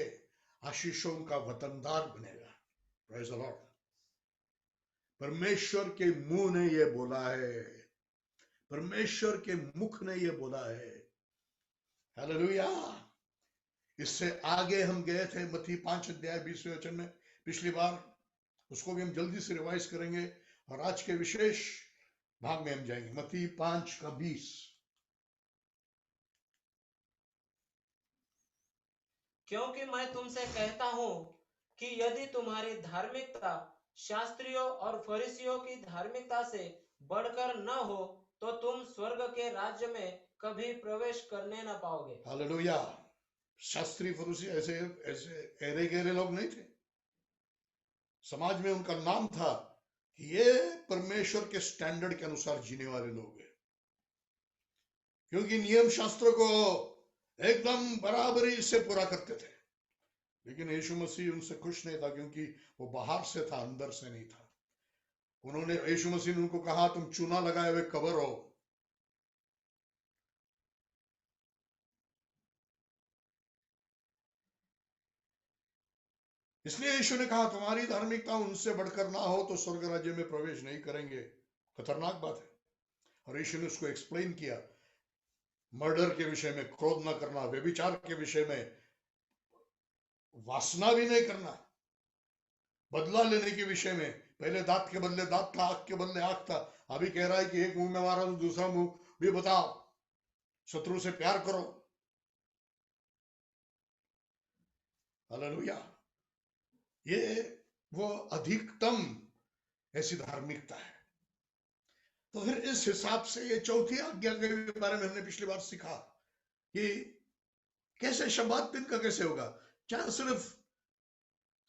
S2: आशीषों का वतनदार बनेगा। Praise the Lord. परमेश्वर के मुंह ने ये बोला है, परमेश्वर के मुख ने ये बोला है। हालेलुया। इससे आगे हम गए थे मत्ती 5 अध्याय 20वें वचन में पिछली बार, उसको भी हम जल्दी से रिवाइज करेंगे और आज के विशेष भाग में हम जाएंगे। मत्ती 5 का 20।
S3: क्योंकि मैं तुमसे कहता हूं कि यदि तुम्हारी धार्मिकता शास्त्रियों और फरीसियों की धार्मिकता से बढ़कर न हो तो तुम स्वर्ग के राज्य में कभी प्रवेश करने न पाओगे।
S2: हालेलुया। शास्त्री फरीसी ऐसे ऐसे एरे गहरे लोग नहीं थे। समाज में उनका नाम था कि ये परमेश्वर के स्टैंडर्ड के अनुसार जीने वाले लोग हैं, क्योंकि नियम शास्त्र को एकदम बराबरी से पूरा करते थे। लेकिन यीशु मसीह उनसे खुश नहीं था, क्योंकि वो बाहर से था, अंदर से नहीं था। उन्होंने, यीशु मसीह ने उनको कहा, तुम चूना लगाए हुए कबर हो। इसलिए यीशु ने कहा, तुम्हारी धार्मिकता उनसे बढ़कर ना हो तो स्वर्ग राज्य में प्रवेश नहीं करेंगे। खतरनाक बात है। और यीशु ने उसको एक्सप्लेन किया, मर्डर के विषय में, क्रोध न करना, व्यभिचार के विषय में, वासना भी नहीं करना, बदला लेने के विषय में। पहले दांत के बदले दांत था, आंख के बदले आंख था। अभी कह रहा है कि एक मुंह में मारा तो दूसरा मुंह भी बताओ, शत्रु से प्यार करो। हालेलुया। ये वो अधिकतम ऐसी धार्मिकता है। तो फिर इस हिसाब से ये चौथी आज्ञा के बारे में हमने पिछली बार सीखा कि कैसे शब्बात दिन का कैसे होगा। क्या सिर्फ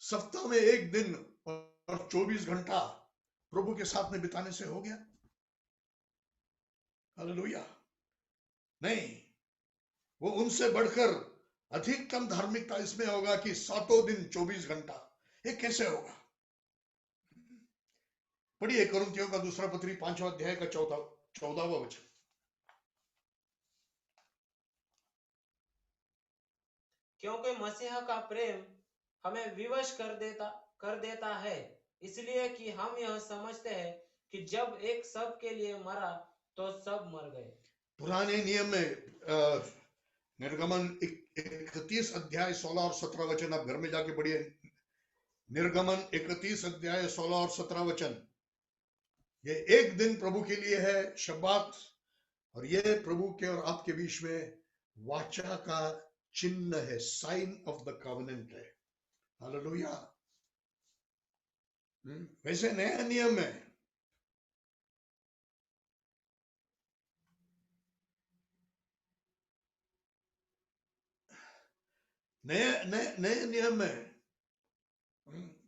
S2: सप्ताह में एक दिन और 24 घंटा प्रभु के साथ में बिताने से हो गया? हालेलुया। नहीं, वो उनसे बढ़कर अधिकतम धार्मिकता इसमें होगा कि सातों दिन 24 घंटा। ये कैसे होगा? पढ़िए कुरिन्थियों का दूसरा पत्री 5वां अध्याय का 14वां वचन।
S3: क्योंकि मसीह का प्रेम हमें विवश कर देता है, इसलिए कि हम यह समझते हैं कि जब एक सब के लिए मरा तो सब मर गए।
S2: पुराने नियम में निर्गमन 31 अध्याय 16 और 17 वचन, आप घर में जाके पढ़िए। निर्गमन 31 अध्याय 16 और 17 वचन। ये एक दिन प्रभु के लिए है, शब्बात, और ये प्रभु के और आपके बीच में वाचा का चिन्ह है, साइन ऑफ द कवनेंट है। हालेलुया। वैसे नया नियम है, नए नियम में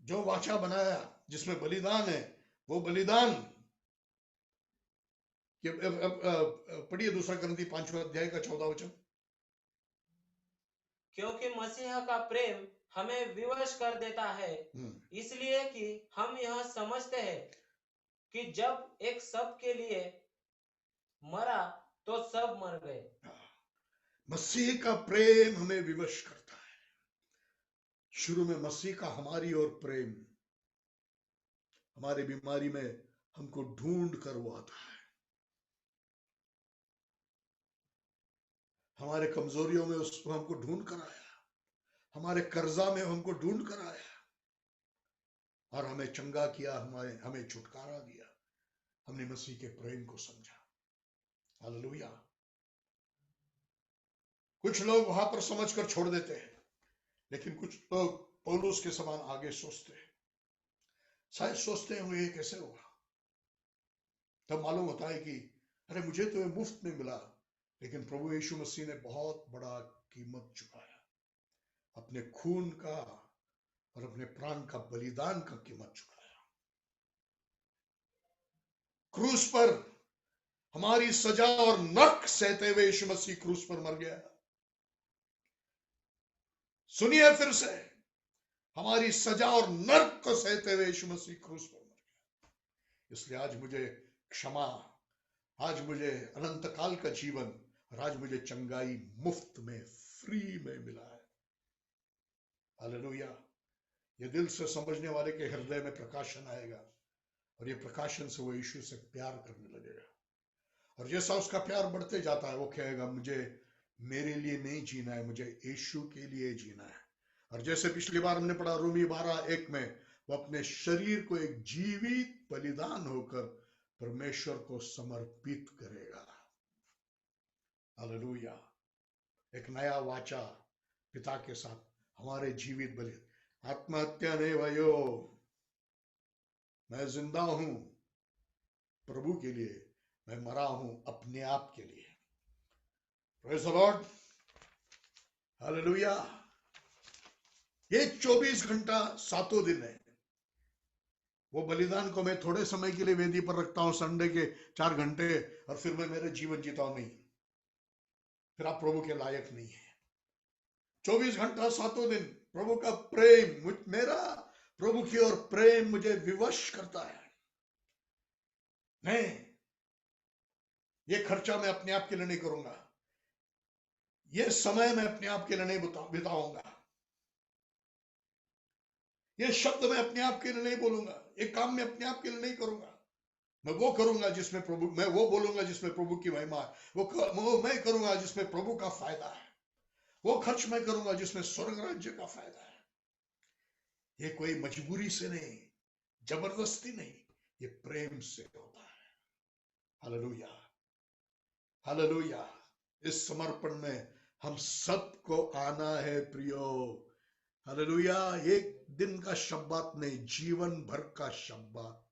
S2: जो वाचा बनाया, जिसमें बलिदान है, वो बलिदान पढ़िए दूसरा कुरिन्थी 5वां अध्याय का 14 वचन।
S3: क्योंकि मसीह का प्रेम हमें विवश कर देता है, इसलिए कि हम यह समझते हैं कि जब एक सब के लिए मरा तो सब मर गए।
S2: मसीह का प्रेम हमें विवश करता है। शुरू में मसीह का हमारी ओर प्रेम, हमारी बीमारी में हमको ढूंढ कर वो आता है, हमारे कमजोरियों में उसको हमको ढूंढ कर आया, हमारे कर्जा में हमको ढूंढ कर आया और हमें चंगा किया, हमें छुटकारा दिया। हमने मसीह के प्रेम को समझा। हालेलुया। कुछ लोग वहां पर समझकर छोड़ देते हैं, लेकिन कुछ लोग पौलुस के समान आगे सोचते हैं। शायद सोचते होंगे ये कैसे होगा। तब मालूम होता है कि अरे मुझे तो ये मुफ्त में मिला, लेकिन प्रभु यीशु मसीह ने बहुत बड़ा कीमत चुकाया, अपने खून का और अपने प्राण का बलिदान का कीमत चुकाया। क्रूस पर हमारी सजा और नरक सहते हुए यीशु मसीह क्रूस पर मर गया। सुनिए फिर से, हमारी सजा और नरक को सहते हुए यीशु मसीह क्रूस पर मर गया। इसलिए आज मुझे क्षमा, आज मुझे अनंत काल का जीवन, और आज मुझे चंगाई मुफ्त में, फ्री में मिला है। हालेलुया। ये दिल से समझने वाले के हृदय में प्रकाशन आएगा, और ये प्रकाशन से वो यीशु से प्यार करने लगेगा। और जैसा उसका प्यार बढ़ते जाता है, वो कहेगा मुझे मेरे लिए नहीं जीना है, मुझे यीशु के लिए जीना है। और जैसे पिछली बार हमने पढ़ा रोमी 12:1 में, वो अपने शरीर को एक जीवित बलिदान होकर परमेश्वर को समर्पित करेगा। हालेलुया। एक नया वाचा पिता के साथ, हमारे जीवित बलि। आत्महत्या नहीं भाइयों, मैं जिंदा हूं प्रभु के लिए, मैं मरा हूं अपने आप के लिए। Praise the Lord, hallelujah. ये 24 घंटा 7 दिन है। वो बलिदान को मैं थोड़े समय के लिए वेदी पर रखता हूं, संडे के 4 घंटे, और फिर मैं मेरे जीवन जीता हूं, नहीं, फिर आप प्रभु के लायक नहीं है। 24 घंटा 7 दिन प्रभु का प्रेम, मेरा प्रभु की ओर प्रेम मुझे विवश करता है। नहीं, ये खर्चा मैं अपने आप के लिए नहीं करूंगा, ये समय मैं अपने आप के लिए नहीं बिताऊंगा, ये शब्द मैं अपने आप के लिए नहीं बोलूंगा, ये काम मैं अपने आप के लिए नहीं करूंगा। मैं वो करूंगा जिसमें प्रभु, मैं वो बोलूंगा जिसमें प्रभु की महिमा है, वो मैं करूंगा जिसमें प्रभु का फायदा है, वो खर्च मैं करूंगा जिसमें स्वर्ग राज्य का फायदा है। ये कोई मजबूरी से नहीं, जबरदस्ती नहीं, ये प्रेम से होता है। Hallelujah, hallelujah. इस समर्पण में हम सबको आना है प्रियो। हालेलुया। एक दिन का शब्बात नहीं, जीवन भर का शब्बात।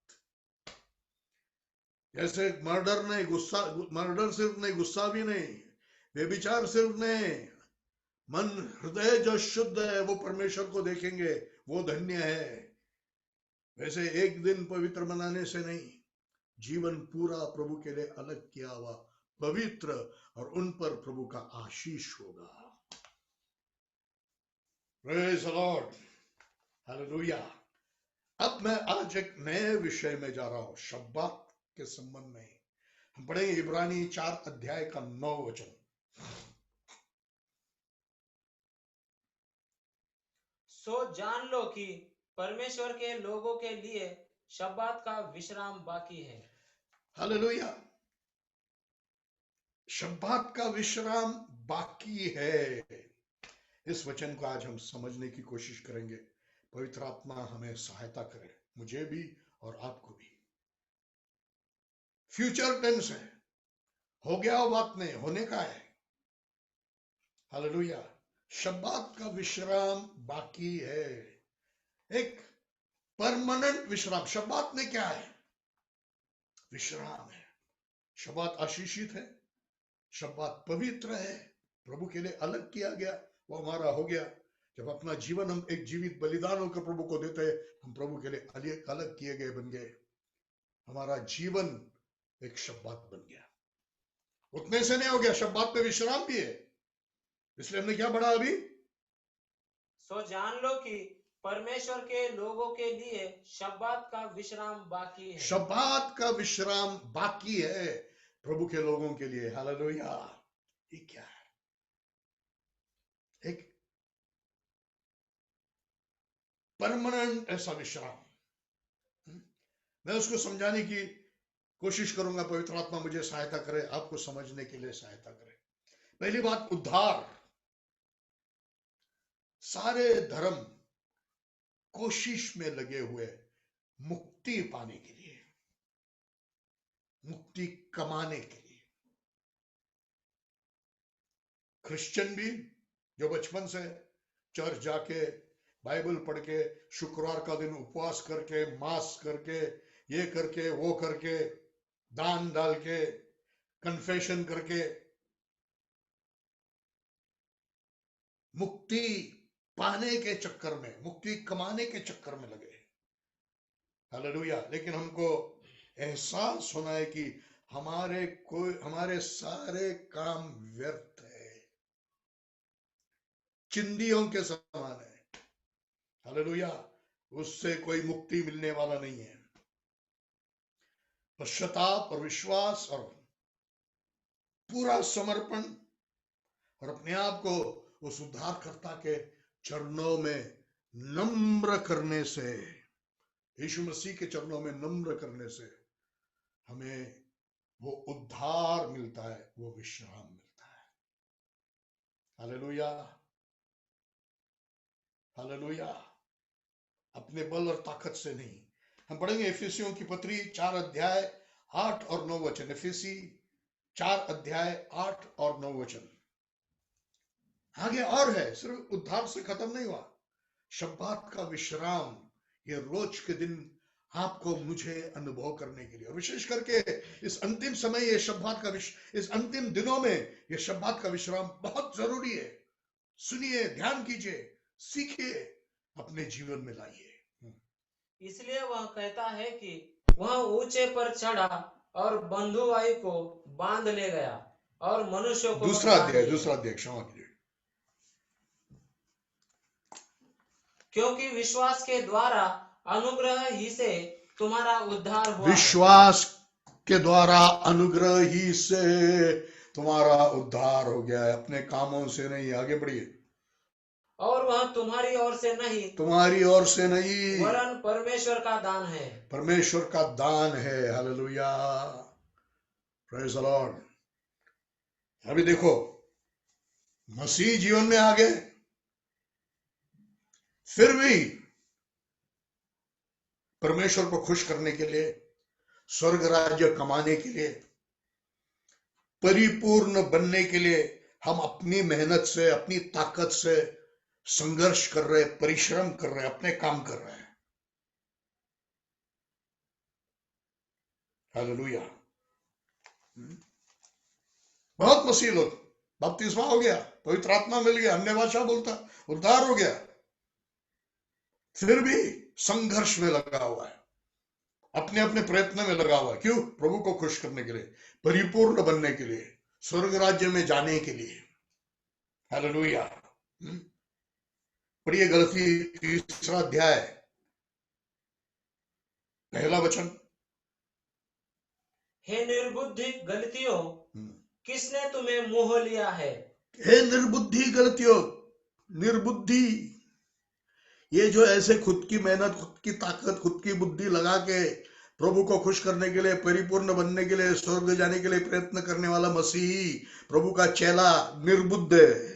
S2: जैसे मर्डर सिर्फ नहीं, गुस्सा भी नहीं, व्यभिचार सिर्फ नहीं, मन हृदय जो शुद्ध है वो परमेश्वर को देखेंगे, वो धन्य है। वैसे एक दिन पवित्र बनाने से नहीं, जीवन पूरा प्रभु के लिए अलग किया हुआ पवित्र, और उन पर प्रभु का आशीष होगा। Praise the Lord, hallelujah. अब मैं आज एक नए विषय में जा रहा हूं, शब्बात के संबंध में। हम पढ़ेंगे इब्रानी 4 अध्याय का 9 वचन।
S3: सो जान लो कि परमेश्वर के लोगों के लिए शब्बात का विश्राम बाकी है।
S2: हालेलुया। शब्बात का विश्राम बाकी है। इस वचन को आज हम समझने की कोशिश करेंगे। पवित्र आत्मा हमें सहायता करे, मुझे भी और आपको भी। फ्यूचर टेंस है, हो गया वो बात नहीं, होने का है। हालेलुया। शब्बात का विश्राम बाकी है, एक परमानेंट विश्राम। शब्बात में क्या है? विश्राम है। शब्बात आशीषित है, शब्बात पवित्र है, प्रभु के लिए अलग किया गया, वो हमारा हो गया। जब अपना जीवन हम एक जीवित बलिदान होकर प्रभु को देते हैं, हम प्रभु के लिए अलग किए गए बन गए। हमारा जीवन एक शब्बात बन गया। उतने से नहीं हो गया, शब्बात में विश्राम भी है। इसलिए हमने क्या पढ़ा अभी?
S3: सो जान लो कि परमेश्वर के लोगों के लिए शब्बात का विश्राम बाकी है।
S2: शब्बात का विश्राम बाकी है प्रभु के लोगों के लिए। हालेलुया। ये क्या है? एक परमानेंट ऐसा विश्राम। मैं उसको समझाने की कोशिश करूंगा। पवित्र आत्मा मुझे सहायता करे, आपको समझने के लिए सहायता करे। पहली बात, उद्धार। सारे धर्म कोशिश में लगे हुए मुक्ति पाने के लिए, मुक्ति कमाने के लिए। क्रिश्चियन भी जो बचपन से चर्च जाके, बाइबल पढ़ के, शुक्रवार का दिन उपवास करके, मास करके, ये करके, वो करके, दान डाल के, कन्फेशन करके मुक्ति पाने के चक्कर में, मुक्ति कमाने के चक्कर में लगे। हालेलुया। लेकिन हमको एहसास होना है कि हमारे सारे काम व्यर्थ है, चिंदियों के समान है। हालेलुया। उससे कोई मुक्ति मिलने वाला नहीं है। पश्चाताप और विश्वास और पूरा समर्पण और अपने आप को उस उद्धारकर्ता के चरणों में नम्र करने से, यीशु मसीह के चरणों में नम्र करने से हमें वो उद्धार मिलता है, वो विश्राम मिलता है। Hallelujah, hallelujah. अपने बल और ताकत से नहीं। हम पढ़ेंगे इफिसियों की पत्री 4 अध्याय 8 और 9 वचन। इफिसी 4 अध्याय 8 और 9 वचन। आगे और है, सिर्फ उद्धार से खत्म नहीं हुआ। शब्बात का विश्राम, ये रोज के दिन आपको मुझे अनुभव करने के लिए, और विशेष करके इस अंतिम समय, ये शब्बात का इस अंतिम दिनों में ये शब्बात का विश्राम बहुत जरूरी है। सुनिए, ध्यान कीजिए, सीखिए, अपने जीवन में लाइए।
S3: इसलिए वह कहता है कि वह ऊंचे पर चढ़ा और बंधुआई को बांध ले गया और मनुष्यों को
S2: दूसरा
S3: जान
S2: अध्याय
S3: लिया।
S2: क्षमा कीजिए।
S3: क्योंकि विश्वास के द्वारा अनुग्रह ही से तुम्हारा उद्धार हुआ है।
S2: विश्वास के द्वारा अनुग्रह ही से तुम्हारा उद्धार हो गया है, अपने कामों से नहीं। आगे बढ़िए।
S3: और वह तुम्हारी ओर से नहीं,
S2: तुम्हारी ओर से नहीं,
S3: वरन परमेश्वर का दान है।
S2: परमेश्वर का दान है। Hallelujah, praise the Lord. अभी देखो, मसीह जीवन में आ गए, फिर भी परमेश्वर को खुश करने के लिए, स्वर्ग राज्य कमाने के लिए, परिपूर्ण बनने के लिए हम अपनी मेहनत से, अपनी ताकत से संघर्ष कर रहे, परिश्रम कर रहे, अपने काम कर रहे हैं। हालेलुया। बहुत मसीह लोग, बपतिस्मा हो गया, पवित्र आत्मा मिल गया, अन्य भाषा बोलता, उद्धार हो गया, फिर भी संघर्ष में लगा हुआ है, अपने अपने प्रयत्न में लगा हुआ है। क्यों? प्रभु को खुश करने के लिए, परिपूर्ण बनने के लिए, स्वर्ग राज्य में जाने के लिए। हालेलुया। पढ़िए गलती 3 अध्याय 1 वचन।
S3: हे निर्बुद्धि गलतियों, किसने तुम्हें मोह लिया है?
S2: हे निर्बुद्धि गलतियों, निर्बुद्धि, ये जो ऐसे खुद की मेहनत, खुद की ताकत, खुद की बुद्धि लगा के प्रभु को खुश करने के लिए, परिपूर्ण बनने के लिए, स्वर्ग जाने के लिए प्रयत्न करने वाला मसीही, प्रभु का चेला निर्बुद्ध है।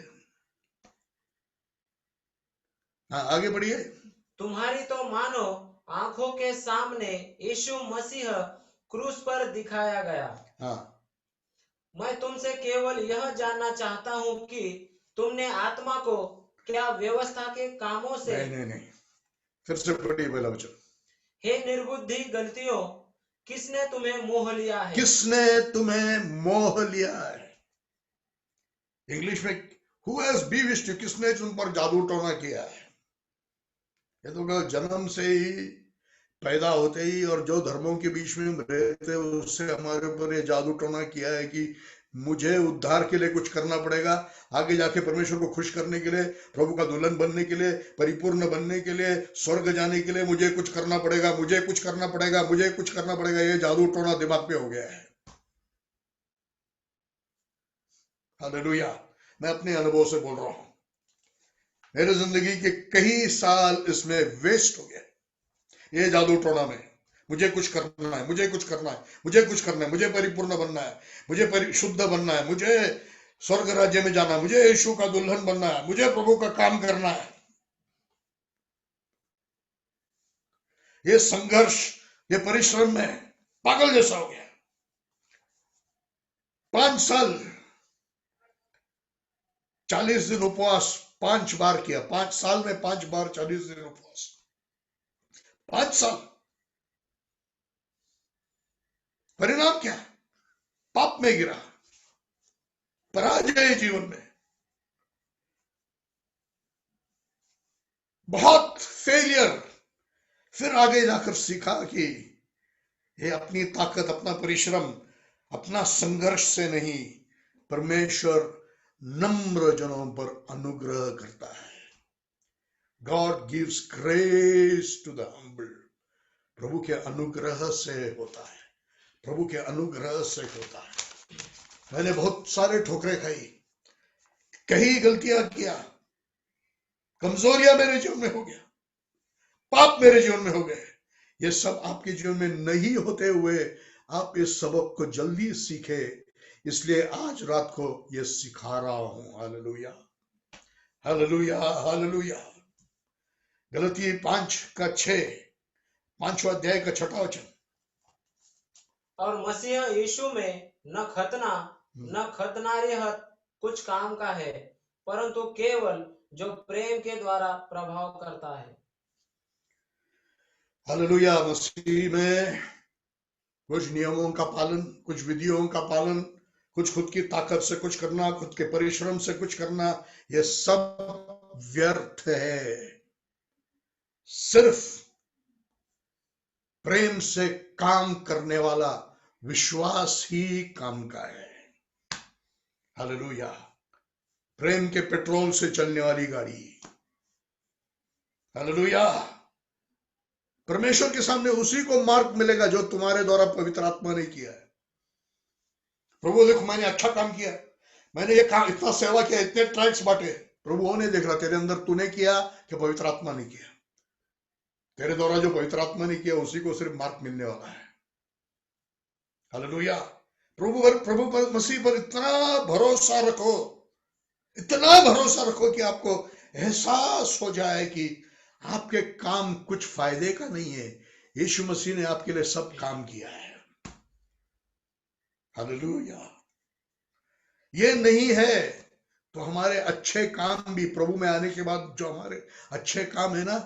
S2: हाँ, आगे बढ़िए।
S3: तुम्हारी तो मानो आंखों के सामने यीशु मसीह क्रूस पर दिखाया गया।
S2: हाँ,
S3: मैं तुमसे केवल यह जानना चाहता हूं कि तुमने आत्मा को क्या व्यवस्था के कामों से।
S2: नहीं, फिर से पढ़िए 1 वचन।
S3: हे निर्बुद्धि गलतियों, किसने तुम्हें मोह लिया है?
S2: किसने तुम्हें मोह लिया है? इंग्लिश में हु हैज बीविश्ड यू, किसने तुम पर जादू टोना किया है? ये तो जन्म से ही, पैदा होते ही, और जो धर्मों के बीच में रहते उससे हमारे ऊपर ये जादू टोना किया है कि मुझे उद्धार के लिए कुछ करना पड़ेगा, आगे जाके परमेश्वर को खुश करने के लिए, प्रभु का दुल्हन बनने के लिए, परिपूर्ण बनने के लिए, स्वर्ग जाने के लिए मुझे कुछ करना पड़ेगा, मुझे कुछ करना पड़ेगा, मुझे कुछ करना पड़ेगा। ये जादू टोना दिमाग पे हो गया है। हालेलुया। मैं अपने अनुभव से बोल रहा हूं, मेरे जिंदगी के कई साल इसमें वेस्ट हो गए, ये जादू टोना में। मुझे कुछ करना है, मुझे कुछ करना है, मुझे कुछ करना है, मुझे परिपूर्ण बनना है, मुझे परिशुद्ध बनना है, मुझे स्वर्ग राज्य में जाना है, मुझे यीशु का दुल्हन बनना है, मुझे प्रभु का काम करना है। ये संघर्ष, ये परिश्रम में पागल जैसा हो गया। 5 साल 40 दिन उपवास 5 बार किया, 5 साल में 5 बार 40 दिन उपवास, 5 साल। परिणाम क्या? पाप में गिरा, पराजय जीवन में, बहुत फेलियर। फिर आगे जाकर सीखा कि ये अपनी ताकत, अपना परिश्रम, अपना संघर्ष से नहीं, परमेश्वर नम्र जनों पर अनुग्रह करता है। God gives grace to the humble. प्रभु के अनुग्रह से होता है, प्रभु के अनुग्रह से होता है। मैंने बहुत सारे ठोकरें खाई, कई गलतियां किया, कमजोरियां मेरे जीवन में हो गया, पाप मेरे जीवन में हो गए। ये सब आपके जीवन में नहीं होते हुए आप इस सबक को जल्दी सीखे, इसलिए आज रात को ये सिखा रहा हूं। Hallelujah, hallelujah, hallelujah. गलती 5:6, 5वां अध्याय का 6वां वचन।
S3: और मसीह यीशु में न खतना न खतनारेहत कुछ काम का है, परंतु केवल जो प्रेम के द्वारा प्रभाव करता है।
S2: हालेलुया। मसीह में कुछ नियमों का पालन, कुछ विधियों का पालन, कुछ खुद की ताकत से कुछ करना, खुद के परिश्रम से कुछ करना, यह सब व्यर्थ है। सिर्फ प्रेम से काम करने वाला विश्वास ही काम का है। हालेलुया। प्रेम के पेट्रोल से चलने वाली गाड़ी। हालेलुया। परमेश्वर के सामने उसी को मार्क मिलेगा जो तुम्हारे द्वारा पवित्र आत्मा ने किया है। प्रभु देखो, मैंने अच्छा काम किया, मैंने ये काम, इतना सेवा किया, इतने ट्रैक्स बांटे। प्रभु वो नहीं देख रहा तेरे अंदर तूने किया कि पवित्र आत्मा ने किया। तेरे द्वारा जो पवित्र आत्मा ने किया उसी को सिर्फ मार्क मिलने वाला है। हालेलुया। प्रभु पर, मसीह पर इतना भरोसा रखो, इतना भरोसा रखो कि आपको एहसास हो जाए कि आपके काम कुछ फायदे का नहीं है। यीशु मसीह ने आपके लिए सब काम किया है। हालेलुया। ये नहीं है तो हमारे अच्छे काम भी प्रभु में आने के बाद जो हमारे अच्छे काम है ना,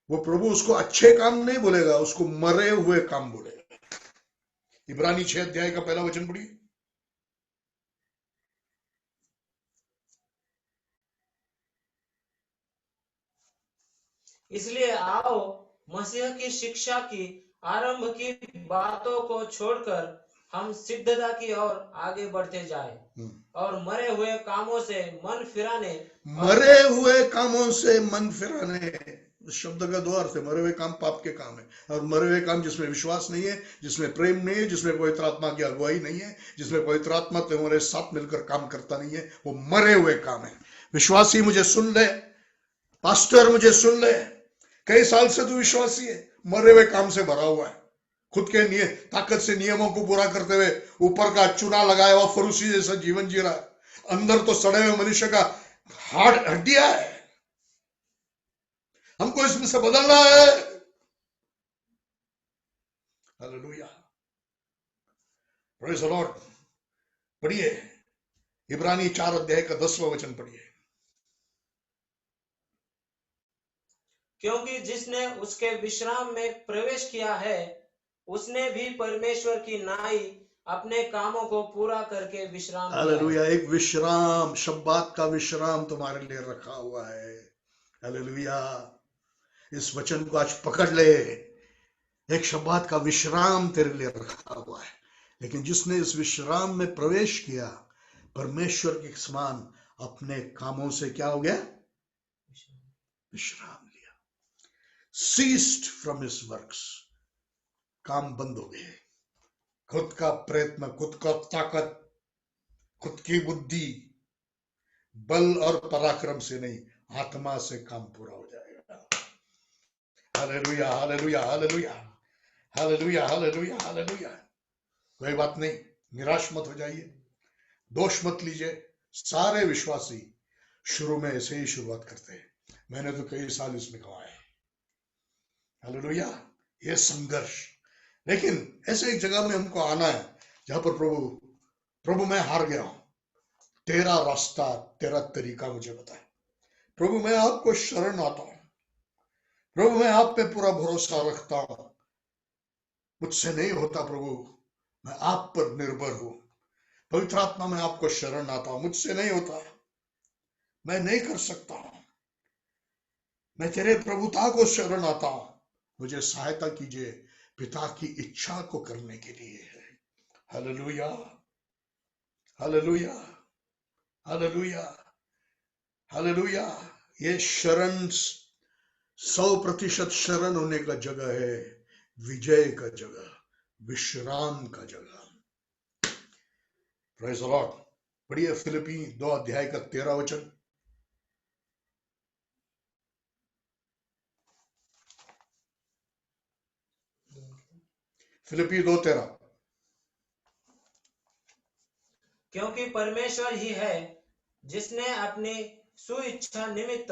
S2: वो प्रभु उसको अच्छे काम नहीं बोलेगा, उसको मरे हुए काम बोलेगा। इब्रानी 6 अध्याय का पहला वचन पढ़िए।
S3: इसलिए आओ मसीह की शिक्षा की आरंभ की बातों को छोड़कर हम सिद्धता की ओर आगे बढ़ते जाए और मरे हुए कामों से मन फिराने
S2: उस शब्द का दो अर्थ है। मरे हुए काम पाप के काम है, और मरे हुए काम जिसमें विश्वास नहीं है, जिसमें प्रेम नहीं है, जिसमें पवित्र आत्मा की अगुवाई नहीं है, जिसमें पवित्र आत्मा तुम्हारे साथ मिलकर काम करता नहीं है, वो मरे हुए काम है। विश्वासी मुझे सुन ले, पास्टर मुझे सुन ले, कई साल से तू विश्वासी है, मरे हुए काम से भरा हुआ है। खुद के ताकत से नियमों को पूरा करते हुए ऊपर का चूना लगाया हुआ फरूसी जैसा जीवन जी रहा है। अंदर तो सड़े हुए मनुष्य का हड्डियां है। हमको इसमें से बदलना है। हालेलुया। Praise the Lord. पढ़िए इब्रानी 4 अध्याय का 10वां वचन पढ़िए।
S3: क्योंकि जिसने उसके विश्राम में प्रवेश किया है उसने भी परमेश्वर की नाई अपने कामों को पूरा करके विश्राम किया है।
S2: हालेलुया। एक विश्राम, शब्बात का विश्राम तुम्हारे लिए रखा हुआ है। हालेलुया। इस वचन को आज पकड़ ले। एक शब्बात का विश्राम तेरे लिए रखा हुआ है, लेकिन जिसने इस विश्राम में प्रवेश किया, परमेश्वर के समान अपने कामों से क्या हो गया? विश्राम लिया। सीस्ड फ्रॉम हिज वर्क्स। काम बंद हो गए। खुद का प्रयत्न, खुद का ताकत, खुद की बुद्धि, बल और पराक्रम से नहीं, आत्मा से काम पूरा हो जाएगा। Hallelujah, hallelujah, hallelujah, hallelujah, hallelujah, hallelujah. कोई बात नहीं, निराश मत हो जाइए, दोष मत लीजिए। सारे विश्वासी शुरू में ऐसे ही शुरुआत करते हैं। मैंने तो कई साल इसमें गवाए। हालेलुया। ये संघर्ष, लेकिन ऐसे एक जगह में हमको आना है जहां पर प्रभु मैं हार गया हूं, तेरा रास्ता, तेरा तरीका मुझे बता। प्रभु मैं आपको शरण आता हूं, प्रभु मैं आप पे पूरा भरोसा रखता हूं। मुझसे नहीं होता प्रभु, मैं आप पर निर्भर हूं। पवित्र आत्मा में आपको शरण आता हूं, मुझसे नहीं होता, मैं नहीं कर सकता हूं। मैं तेरे प्रभुता को शरण आता हूं, मुझे सहायता कीजिए पिता की इच्छा को करने के लिए। Hallelujah, hallelujah, hallelujah, hallelujah. ये शरण 100% शरण होने का जगह है, विजय का जगह, विश्राम का जगह। Praise the Lord. पढ़िए फिलिपी 2 अध्याय का 13 वचन। फिलिपी 2:13।
S3: क्योंकि परमेश्वर ही है जिसने अपनी सुइच्छा निमित्त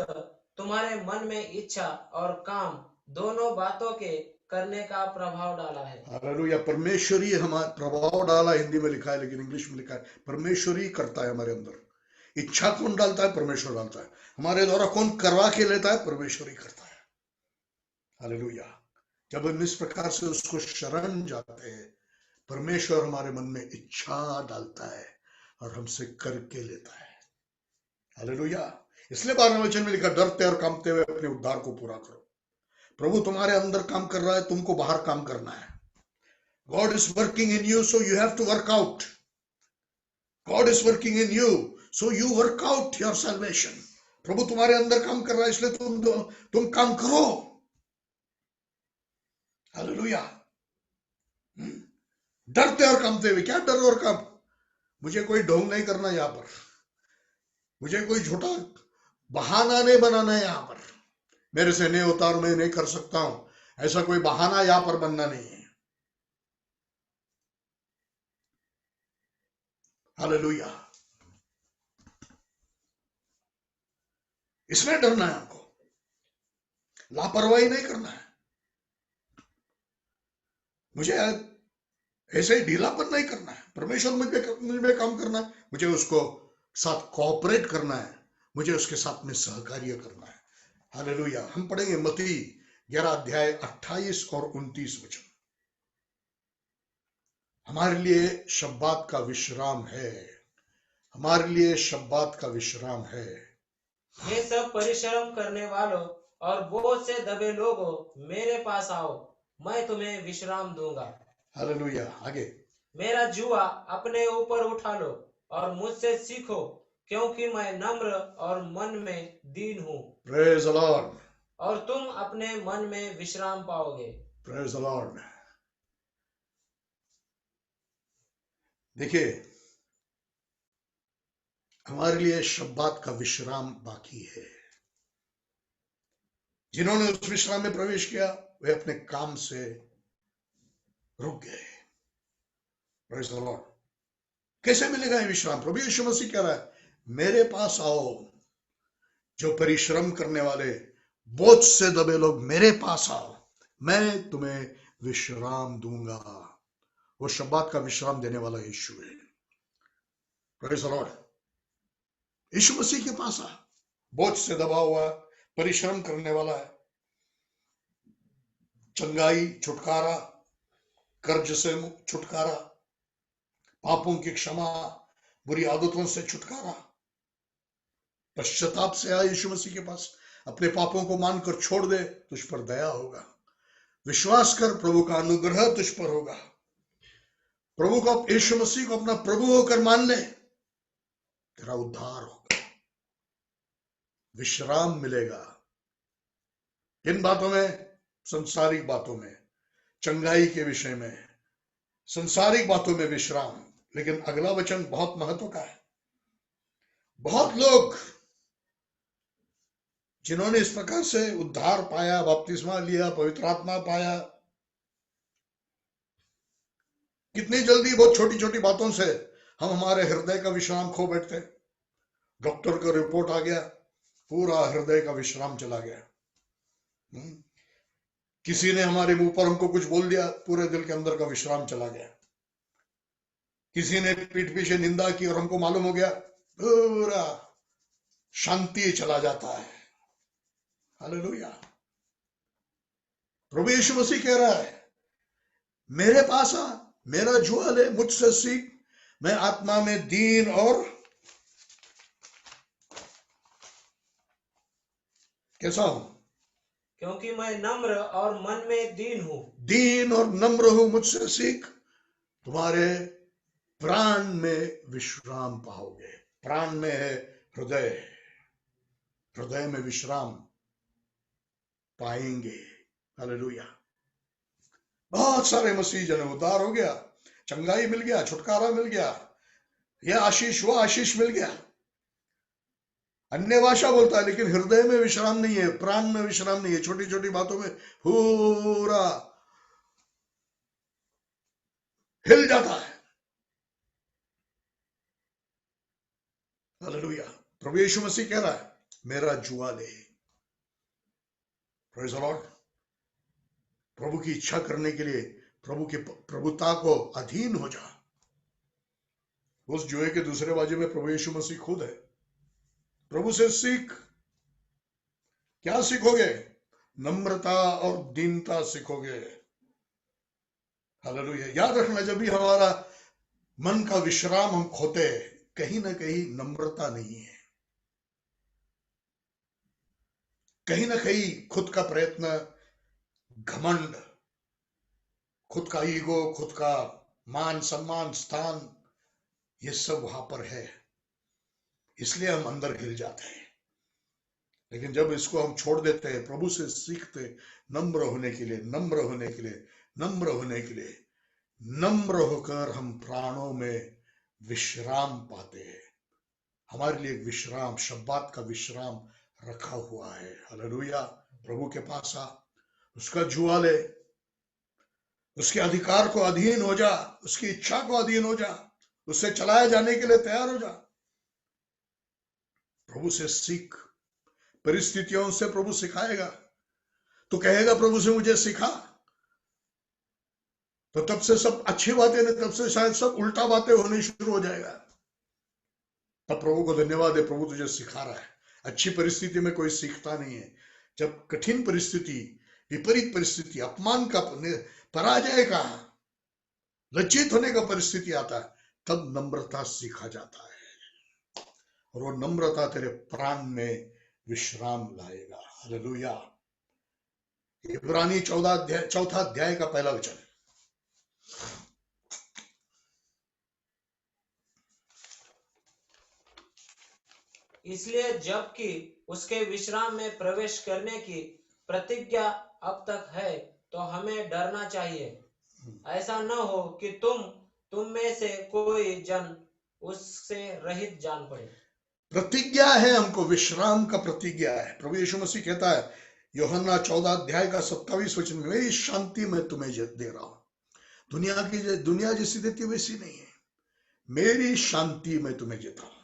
S3: तुम्हारे मन में इच्छा और काम दोनों बातों के करने का प्रभाव डाला है।
S2: हालेलुया। परमेश्वर ही हमारा प्रभाव डाला, हिंदी में लिखा है, लेकिन इंग्लिश में लिखा है परमेश्वर ही करता है हमारे अंदर। इच्छा कौन डालता है? परमेश्वर डालता है। हमारे द्वारा कौन करवा के लेता है? परमेश्वर ही करता है। हालेलुया। जब हम इस प्रकार से उसको शरण जाते हैं, परमेश्वर हमारे मन में इच्छा डालता है और हमसे करके लेता है। हालेलुया। इसलिए 12वें वचन में लिखा, डरते और कांपते हुए अपने उद्धार को पूरा करो। प्रभु तुम्हारे अंदर काम कर रहा है, तुमको बाहर काम करना है। God is working in you, so you have to work out. God is working in you, so you work out your salvation. प्रभु तुम्हारे अंदर काम कर रहा है, इसलिए तुम काम करो। हालेलुया। डरते और कांपते हुए, क्या डर और कांप? मुझे कोई ढोंग नहीं करना यहां पर, मुझे कोई झूठा बहाना नहीं बनाना है यहां पर, मेरे से नहीं होता और मैं नहीं कर सकता हूं, ऐसा कोई बहाना यहां पर बनना नहीं है। हालेलुया। इसमें डरना है हमको, लापरवाही नहीं करना है। मुझे ऐसे ही ढीलापन नहीं करना है। परमेश्वर मुझ में काम करना है, मुझे उसको साथ कोऑपरेट करना है, मुझे उसके साथ में सहकार्य करना है। हालेलुया। हम पढ़ेंगे मत्ती 11 अध्याय 28 और 29 वचन। हमारे लिए शब्बात का विश्राम है, हमारे लिए शब्बात का विश्राम है।
S3: हे सब परिश्रम करने वालों और बोझ से दबे लोगों, मेरे पास आओ, मैं तुम्हें विश्राम दूंगा।
S2: हालेलुया। आगे,
S3: मेरा जुआ अपने ऊपर उठा लो और मुझसे सीखो, क्योंकि मैं नम्र और मन में दीन हूँ,
S2: प्रेज द लॉर्ड,
S3: और तुम अपने मन में विश्राम पाओगे।
S2: Praise the Lord. देखिए, हमारे लिए शब्बात का विश्राम बाकी है। जिन्होंने उस विश्राम में प्रवेश किया, वे अपने काम से रुक गए। Praise the Lord. कैसे मिलेगा ये विश्राम? प्रभु यीशु मसीह कह रहा है, मेरे पास आओ जो परिश्रम करने वाले, बोझ से दबे लोग, मेरे पास आओ, मैं तुम्हें विश्राम दूंगा। वो शब्बात का विश्राम देने वाला यीशु है। Praise the lord. यीशु मसीह के पास आ, बोझ से दबा हुआ, परिश्रम करने वाला है, चंगाई, छुटकारा, कर्ज से छुटकारा, पापों की क्षमा, बुरी आदतों से छुटकारा। पश्चाताप से आए यीशु मसीह के पास, अपने पापों को मानकर छोड़ दे, तुझ पर दया होगा। विश्वास कर, प्रभु का अनुग्रह तुझ पर होगा। प्रभु को, यीशु मसीह को अपना प्रभु होकर मान ले, तेरा उद्धार होगा, विश्राम मिलेगा। इन बातों में, संसारिक बातों में, चंगाई के विषय में, संसारिक बातों में विश्राम। लेकिन अगला वचन बहुत महत्व का है। बहुत लोग जिन्होंने इस प्रकार से उद्धार पाया, बपतिस्मा लिया, पवित्र आत्मा पाया, कितनी जल्दी बहुत छोटी छोटी बातों से हम हमारे हृदय का विश्राम खो बैठते। डॉक्टर का रिपोर्ट आ गया, पूरा हृदय का विश्राम चला गया। किसी ने हमारे मुंह पर हमको कुछ बोल दिया, पूरे दिल के अंदर का विश्राम चला गया। किसी ने पीठ पीछे निंदा की और हमको मालूम हो गया, पूरा शांति चला जाता है। हालेलुया। प्रभु यीशु मसीह कह रहा है, मेरे पास आ, मेरा जुआ ले, मुझसे सीख, मैं आत्मा में दीन और कैसा हूं?
S3: क्योंकि मैं नम्र और मन में दीन हूँ।
S2: दीन और नम्र हूं, मुझसे सीख, तुम्हारे प्राण में विश्राम पाओगे। प्राण में है हृदय, हृदय में विश्राम पाएंगे। हालेलुया। बहुत सारे मसीह जन, उद्धार हो गया, चंगाई मिल गया, छुटकारा मिल गया, यह आशीष, वो आशीष मिल गया, अन्य भाषा बोलता है, लेकिन हृदय में विश्राम नहीं है, प्राण में विश्राम नहीं है। छोटी छोटी बातों में पूरा हिल जाता है। हालेलुया। प्रभु यीशु मसीह कह रहा है, मेरा जुआ ले। Praise the lord. प्रभु की इच्छा करने के लिए प्रभु की प्रभुता को अधीन हो जा। उस जुए के दूसरे बाजू में प्रभु यीशु मसीह खुद है। प्रभु से सीख। क्या सीखोगे? नम्रता और दीनता सीखोगे। हालेलुया। याद रखना, जब भी हमारा मन का विश्राम हम खोते हैं, कहीं ना कहीं नम्रता नहीं है, कहीं ना कहीं खुद का प्रयत्न, घमंड, खुद का ईगो, खुद का मान सम्मान, स्थान, ये सब वहां पर है, इसलिए हम अंदर गिर जाते हैं। लेकिन जब इसको हम छोड़ देते हैं, प्रभु से सीखते नम्र होने के लिए, नम्र होने के लिए, नम्र होने के लिए, नम्र होकर हम प्राणों में विश्राम पाते हैं। हमारे लिए विश्राम, शब्बात का विश्राम रखा हुआ है। हालेलुया। प्रभु के पास आ, उसका जुआ ले, उसके अधिकार को अधीन हो जा, उसकी इच्छा को अधीन हो जा, उससे चलाए जाने के लिए तैयार हो जा। प्रभु से सीख, परिस्थितियों से प्रभु सिखाएगा। तो कहेगा प्रभु से मुझे सिखा, तो तब से सब अच्छी बातें नहीं, तब से शायद सब उल्टा बातें होनी शुरू हो जाएगा। तब प्रभु को धन्यवाद है, प्रभु तुझे सिखा रहा है। अच्छी परिस्थिति में कोई सीखता नहीं है। जब कठिन परिस्थिति, विपरीत परिस्थिति, अपमान का, पराजय का, लज्जित होने का परिस्थिति आता है, तब नम्रता सीखा जाता है, और वो नम्रता तेरे प्राण में विश्राम लाएगा। हालेलुया। इब्रानी 4 अध्याय का पहला वचन।
S3: इसलिए जबकि उसके विश्राम में प्रवेश करने की प्रतिज्ञा अब तक है, तो हमें डरना चाहिए। ऐसा न हो कि तुम में से कोई जन उससे रहित जान पड़े।
S2: प्रतिज्ञा है, हमको विश्राम का प्रतिज्ञा है। प्रभु यीशु मसीह कहता है यूहन्ना 14 अध्याय का 27 वचन में, मेरी शांति मैं तुम्हें दे रहा हूं। दुनिया जैसी देती वैसी नहीं है, मेरी शांति मैं तुम्हें देता हूं।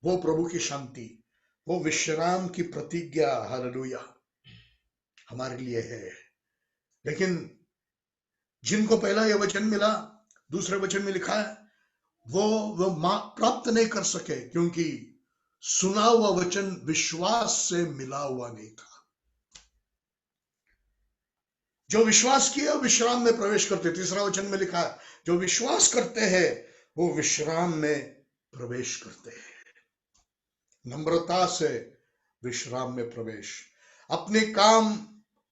S2: वो प्रभु की शांति, वो विश्राम की प्रतिज्ञा, हालेलुया, हमारे लिए है। लेकिन जिनको पहला यह वचन मिला, दूसरे वचन में लिखा है, वो प्राप्त नहीं कर सके, क्योंकि सुना हुआ वचन विश्वास से मिला हुआ नहीं था। जो विश्वास किया विश्राम में प्रवेश करते। तीसरा वचन में लिखा है, जो विश्वास करते हैं वो विश्राम में प्रवेश करते हैं। नम्रता से विश्राम में प्रवेश। अपने काम,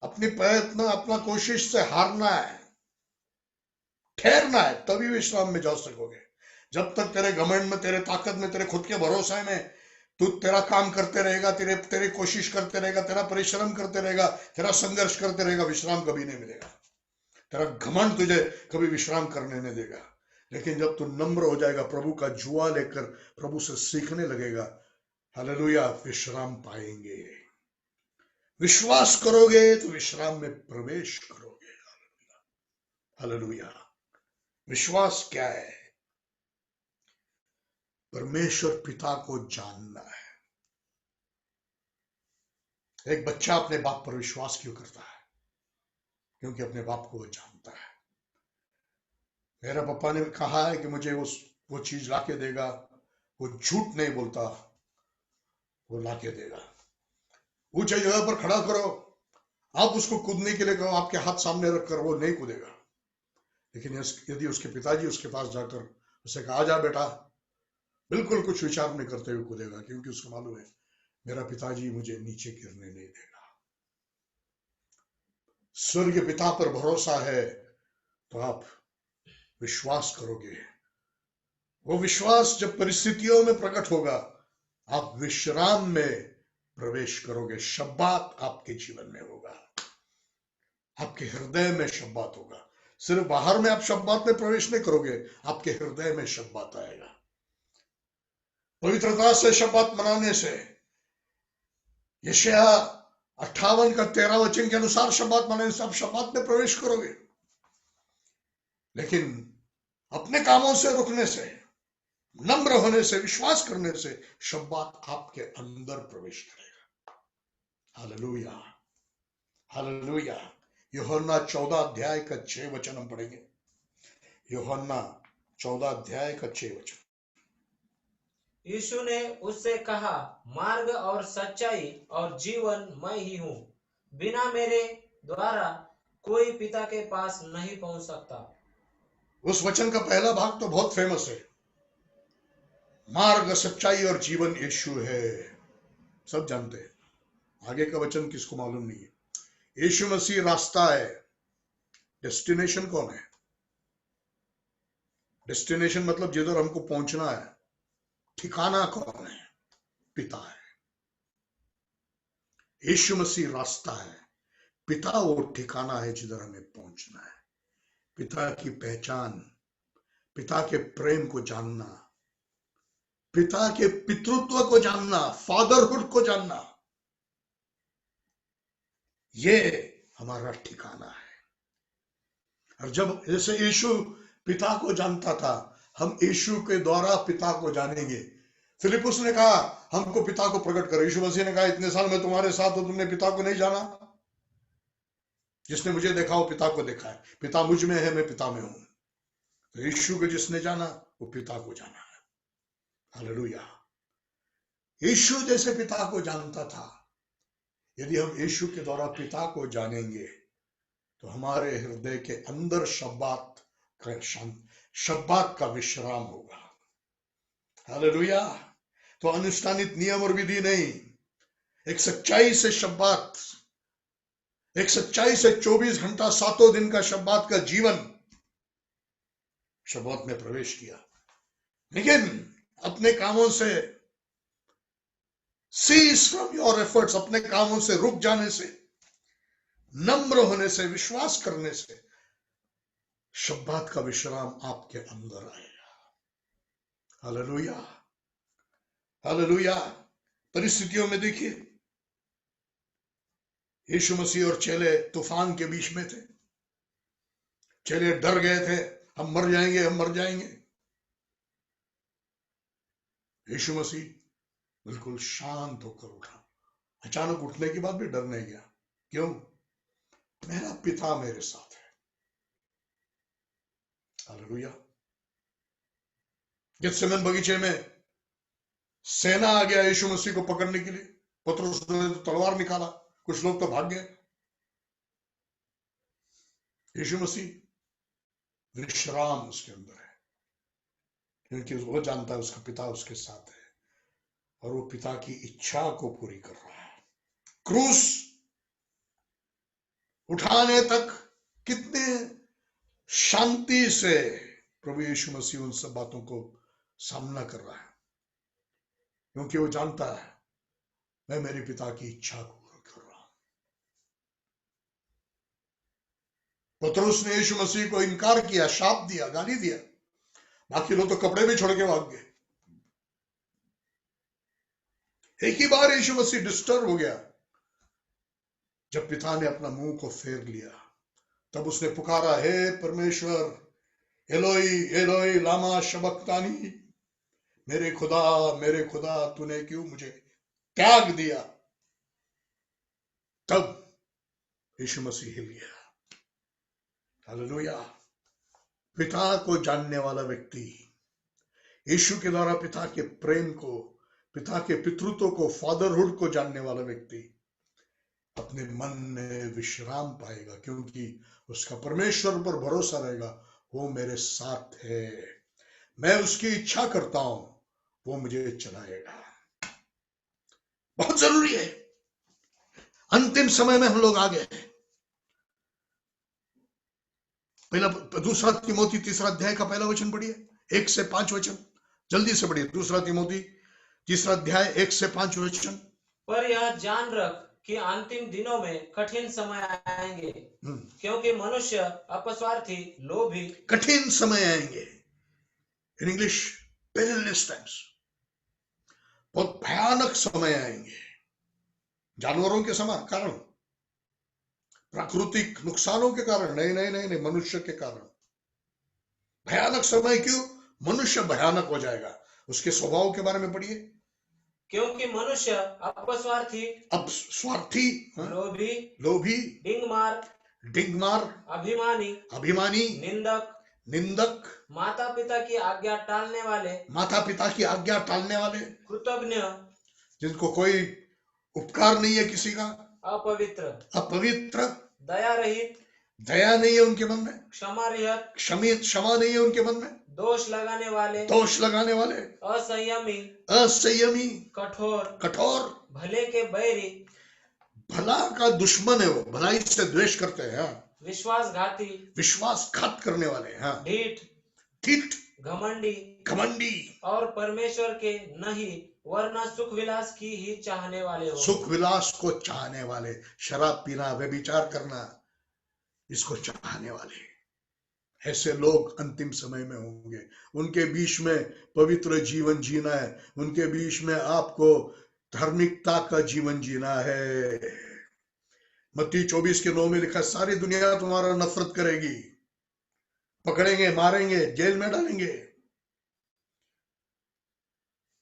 S2: अपने प्रयत्न, अपना कोशिश से हारना है, ठहरना है, तभी विश्राम में जा सकोगे। जब तक तेरे घमंड में, तेरे ताकत में, तेरे खुद के भरोसे में तू तेरा काम करते रहेगा, तेरे कोशिश करते रहेगा, तेरा परिश्रम करते रहेगा, तेरा संघर्ष करते रहेगा, विश्राम कभी नहीं मिलेगा। तेरा घमंड तुझे कभी विश्राम करने नहीं देगा। लेकिन जब तू नम्र हो जाएगा, प्रभु का जुआ लेकर प्रभु से सीखने लगेगा, हालेलुया, विश्राम पाएंगे। विश्वास करोगे तो विश्राम में प्रवेश करोगे। हालेलुया। विश्वास क्या है? परमेश्वर पिता को जानना है। एक बच्चा अपने बाप पर विश्वास क्यों करता है? क्योंकि अपने बाप को वो जानता है। मेरा पापा ने कहा है कि मुझे वो चीज लाके देगा, वो झूठ नहीं बोलता, वो लाके देगा। ऊंचे जगह पर खड़ा करो, आप उसको कूदने के लिए कहो, आपके हाथ सामने रखकर, वो नहीं कूदेगा। लेकिन यदि उसके पिताजी उसके पास जाकर उसे कहा, जा बेटा, बिल्कुल कुछ विचार नहीं करते हुए कूदेगा, क्योंकि उसको मालूम है मेरा पिताजी मुझे नीचे गिरने नहीं देगा। स्वर्ग पिता पर भरोसा है तो आप विश्वास करोगे। वो विश्वास जब परिस्थितियों में प्रकट होगा, आप विश्राम में प्रवेश करोगे। शब्बात आपके जीवन में होगा, आपके हृदय में शब्बात होगा। सिर्फ बाहर में आप शब्बात में प्रवेश नहीं करोगे, आपके हृदय में शब्बात आएगा। पवित्रता से शब्बात मनाने से, यशाया 58 का 13 वचन के अनुसार शब्बात मनाने से आप शब्बात में प्रवेश करोगे। लेकिन अपने कामों से रुकने से, नम्र होने से, विश्वास करने से शब्बात आपके अंदर प्रवेश करेगा। Hallelujah, hallelujah. यूहन्ना 14 अध्याय का 6 वचन हम पढ़ेंगे। यूहन्ना 14 अध्याय का 6 वचन।
S3: यीशु ने उससे कहा, मार्ग और सच्चाई और जीवन मैं ही हूँ। बिना मेरे द्वारा कोई पिता के पास नहीं पहुंच सकता।
S2: उस वचन का पहला भाग तो बहुत फेमस है, मार्ग सच्चाई और जीवन यीशु है, सब जानते हैं। आगे का वचन किसको मालूम नहीं है। यीशु मसीह रास्ता है, डेस्टिनेशन कौन है? डेस्टिनेशन मतलब जिधर हमको पहुंचना है, ठिकाना कौन है? पिता है। यीशु मसीह रास्ता है, पिता वो ठिकाना है जिधर हमें पहुंचना है। पिता की पहचान, पिता के प्रेम को जानना, पिता के पितृत्व को जानना, फादरहुड को जानना, ये हमारा ठिकाना है। और जब जैसे यीशु पिता को जानता था, हम यीशु के द्वारा पिता को जानेंगे। फिलिपुस ने कहा हमको पिता को प्रकट करो। यीशु मसीह ने कहा इतने साल मैं तुम्हारे साथ हूं, तुमने पिता को नहीं जाना? जिसने मुझे देखा वो पिता को देखा है, पिता मुझ में है, मैं पिता में हूं। तो यीशु को जिसने जाना वो पिता को जाना है। हालेलुया। यीशु जैसे पिता को जानता था, यदि हम यीशु के द्वारा पिता को जानेंगे तो हमारे हृदय के अंदर शब्बात का विश्राम होगा। हालेलुया। तो अनुष्ठानित नियम और विधि नहीं, एक सच्चाई से शब्बात, एक सच्चाई से 24 घंटा 7 दिन का शब्बात का जीवन शब्बात में प्रवेश किया। लेकिन अपने कामों से सीज फ्रॉम योर एफर्ट्स, अपने कामों से रुक जाने से, नम्र होने से, विश्वास करने से शब्बात का विश्राम आपके अंदर आएगा। Hallelujah, hallelujah. परिस्थितियों में देखिए, यीशु मसीह और चेले तूफान के बीच में थे। चेले डर गए थे, हम मर जाएंगे, हम मर जाएंगे। यीशु मसीह बिल्कुल शांत होकर उठा। अचानक उठने के बाद भी डर नहीं गया। क्यों? मेरा पिता मेरे साथ है। हालेलुया। गेत्सेमन बगीचे में सेना आ गया यीशु मसीह को पकड़ने के लिए। पतरस ने तो तलवार निकाला, कुछ लोग तो भाग गए। यीशु मसीह विश्राम उसके अंदर है, क्योंकि वो जानता है उसका पिता उसके साथ है और वो पिता की इच्छा को पूरी कर रहा है। क्रूस उठाने तक कितने शांति से प्रभु यीशु मसीह उन सब बातों को सामना कर रहा है, क्योंकि वो जानता है मैं मेरे पिता की इच्छा को पूरा कर रहा हूं। पतरस ने यीशु मसीह को इनकार किया, शाप दिया, गाली दिया। बाकी लोग तो कपड़े भी छोड़ के भाग गए। एक ही बार यीशु मसीह डिस्टर्ब हो गया, जब पिता ने अपना मुंह को फेर लिया। तब उसने पुकारा, हे परमेश्वर, एलोई एलोई लामा शबक्तानी, मेरे खुदा तूने क्यों मुझे त्याग दिया? तब यीशु मसीह हिल गया। हालेलुया। पिता को जानने वाला व्यक्ति, यीशु के द्वारा पिता के प्रेम को, पिता के पितृत्व को, फादरहुड को जानने वाला व्यक्ति अपने मन में विश्राम पाएगा, क्योंकि उसका परमेश्वर पर भरोसा रहेगा। वो मेरे साथ है, मैं उसकी इच्छा करता हूं, वो मुझे चलाएगा। बहुत जरूरी है। अंतिम समय में हम लोग आ गए। पहला दूसरा तिमोथी 3 अध्याय का पहला वचन पढ़िए, 1 से 5 वचन जल्दी से पढ़िए। दूसरा तिमोथी 3 अध्याय 1 से 5 वचन।
S3: पर यह जान रख कि अंतिम दिनों में कठिन समय आएंगे, क्योंकि मनुष्य अपस्वार्थी, लोभी।
S2: कठिन समय आएंगे, इन इंग्लिश पेरिलस टाइम्स, बहुत भयानक समय आएंगे। जानवरों के समान कारण, प्राकृतिक नुकसानों के कारण नहीं, मनुष्य के कारण भयानक समय। क्यों? मनुष्य भयानक हो जाएगा। उसके स्वभाव के बारे में पढ़िए।
S3: क्योंकि मनुष्य अपस्वार्थी,
S2: लोभी, डिंगमार, अभिमानी, निंदक,
S3: माता पिता की आज्ञा टालने वाले,
S2: कृतज्ञ, जिनको कोई उपकार नहीं है किसी का,
S3: अपवित्र,
S2: अपवित्र,
S3: दया रहित,
S2: दया नहीं है उनके मन में,
S3: क्षमा रहित,
S2: क्षमा नहीं है उनके मन में,
S3: दोष लगाने वाले,
S2: दोष लगाने वाले,
S3: असंयमी,
S2: असंयमी,
S3: कठोर,
S2: कठोर,
S3: भले के बैरी,
S2: भला का दुश्मन है, वो भलाई से द्वेष करते हैं,
S3: विश्वासघाती,
S2: विश्वासघात करने वाले, हाँ,
S3: ढीठ,
S2: ठीक,
S3: घमंडी,
S2: घमंडी,
S3: और परमेश्वर के नहीं वरना सुख विलास की ही चाहने वाले हो।
S2: सुख विलास को चाहने वाले, शराब पीना, व्यभिचार करना, इसको चाहने वाले, ऐसे लोग अंतिम समय में होंगे। उनके बीच में पवित्र जीवन जीना है, उनके बीच में आपको धार्मिकता का जीवन जीना है। मत्ती 24:9 में लिखा, सारी दुनिया तुम्हारा नफरत करेगी, पकड़ेंगे, मारेंगे, जेल में डालेंगे।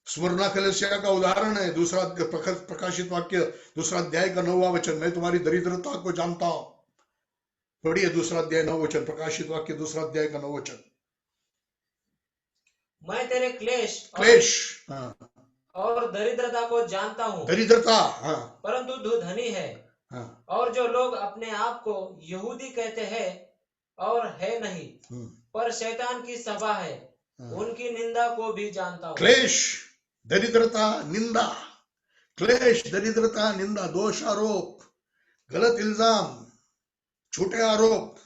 S2: स्मरणा कलीसिया का उदाहरण है, दूसरा प्रकाशित वाक्य, दूसरा अध्याय का 9वां वचन, मैं तुम्हारी दरिद्रता को जानता हूं। पढ़िए दूसरा अध्याय 9 वचन, प्रकाशित वाक्य दूसरा अध्याय का 9 वचन।
S3: मैं तेरे क्लेश
S2: हाँ,
S3: और दरिद्रता को जानता हूँ,
S2: दरिद्रता, हाँ,
S3: परंतु तू धनी है,
S2: हाँ,
S3: और जो लोग अपने आप को यहूदी कहते हैं और है नहीं, पर शैतान की सभा है, उनकी निंदा को भी जानता हूँ।
S2: क्लेश, दरिद्रता, निंदा, क्लेश, दरिद्रता, निंदा, दोष आरोप, गलत इल्जाम, झूठे आरोप,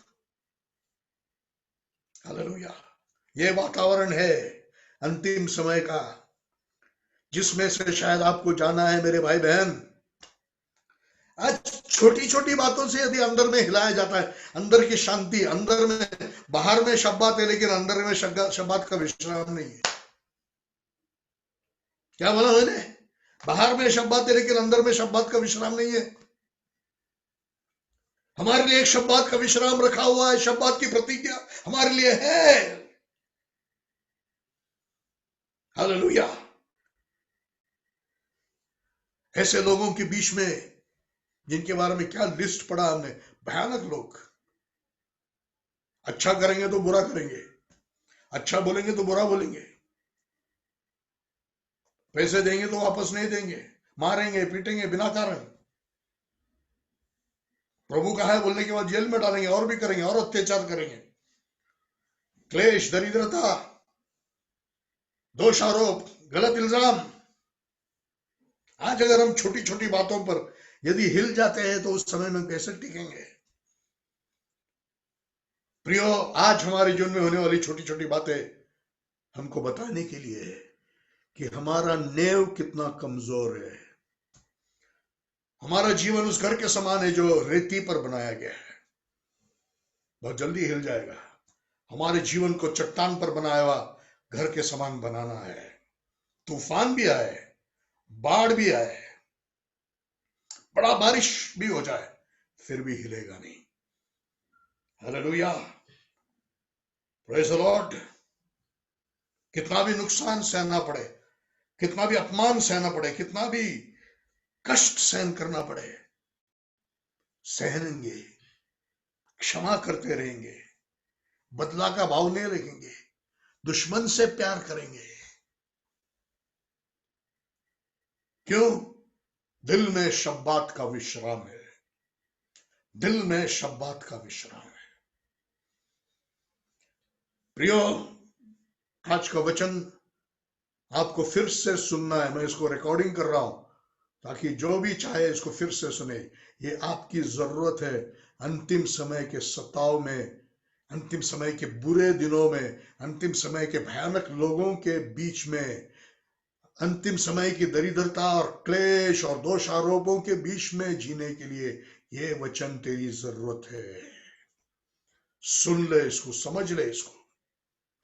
S2: हालेलुया। ये वातावरण है अंतिम समय का, जिसमें से शायद आपको जाना है मेरे भाई बहन। आज छोटी छोटी बातों से यदि अंदर में हिलाया जाता है, अंदर की शांति, अंदर में, बाहर में शब्बात है लेकिन अंदर में शब्बात का विश्राम नहीं है। क्या बोला मैंने? बाहर में शब्बात है लेकिन अंदर में शब्बात का विश्राम नहीं है। हमारे लिए एक शब्बात का विश्राम रखा हुआ है, शब्बात की प्रतिज्ञा हमारे लिए है। हालेलुया। ऐसे लोगों के बीच में जिनके बारे में क्या लिस्ट पढ़ा हमने, भयानक लोग। अच्छा करेंगे तो बुरा करेंगे, अच्छा बोलेंगे तो बुरा बोलेंगे, पैसे देंगे तो वापस नहीं देंगे, मारेंगे, पीटेंगे बिना कारण, प्रभु का है बोलने के बाद जेल में डालेंगे, और भी करेंगे, और अत्याचार करेंगे। क्लेश, दरिद्रता, दोष आरोप, गलत इल्जाम। आज अगर हम छोटी छोटी बातों पर यदि हिल जाते हैं तो उस समय में कैसे टिकेंगे? प्रियो, आज हमारे जीवन में होने वाली छोटी छोटी बातें हमको बताने के लिए है कि हमारा नेव कितना कमजोर है। हमारा जीवन उस घर के समान है जो रेती पर बनाया गया है, बहुत जल्दी हिल जाएगा। हमारे जीवन को चट्टान पर बनाया हुआ घर के समान बनाना है। तूफान भी आए, बाढ़ भी आए, बड़ा बारिश भी हो जाए, फिर भी हिलेगा नहीं। Hallelujah, praise the Lord. कितना भी नुकसान सहना पड़े, कितना भी अपमान सहना पड़े, कितना भी कष्ट सहन करना पड़े, सहनेंगे, क्षमा करते रहेंगे, बदला का भाव नहीं रखेंगे, दुश्मन से प्यार करेंगे। क्यों? दिल में शब्बात का विश्राम है, दिल में शब्बात का विश्राम है। प्रियो, आज का वचन आपको फिर से सुनना है। मैं इसको रिकॉर्डिंग कर रहा हूं ताकि जो भी चाहे इसको फिर से सुने। ये आपकी जरूरत है अंतिम समय के सताव में, अंतिम समय के बुरे दिनों में, अंतिम समय के भयानक लोगों के बीच में, अंतिम समय की दरिद्रता और क्लेश और दोष आरोपों के बीच में जीने के लिए ये वचन तेरी जरूरत है। सुन ले इसको, समझ ले इसको।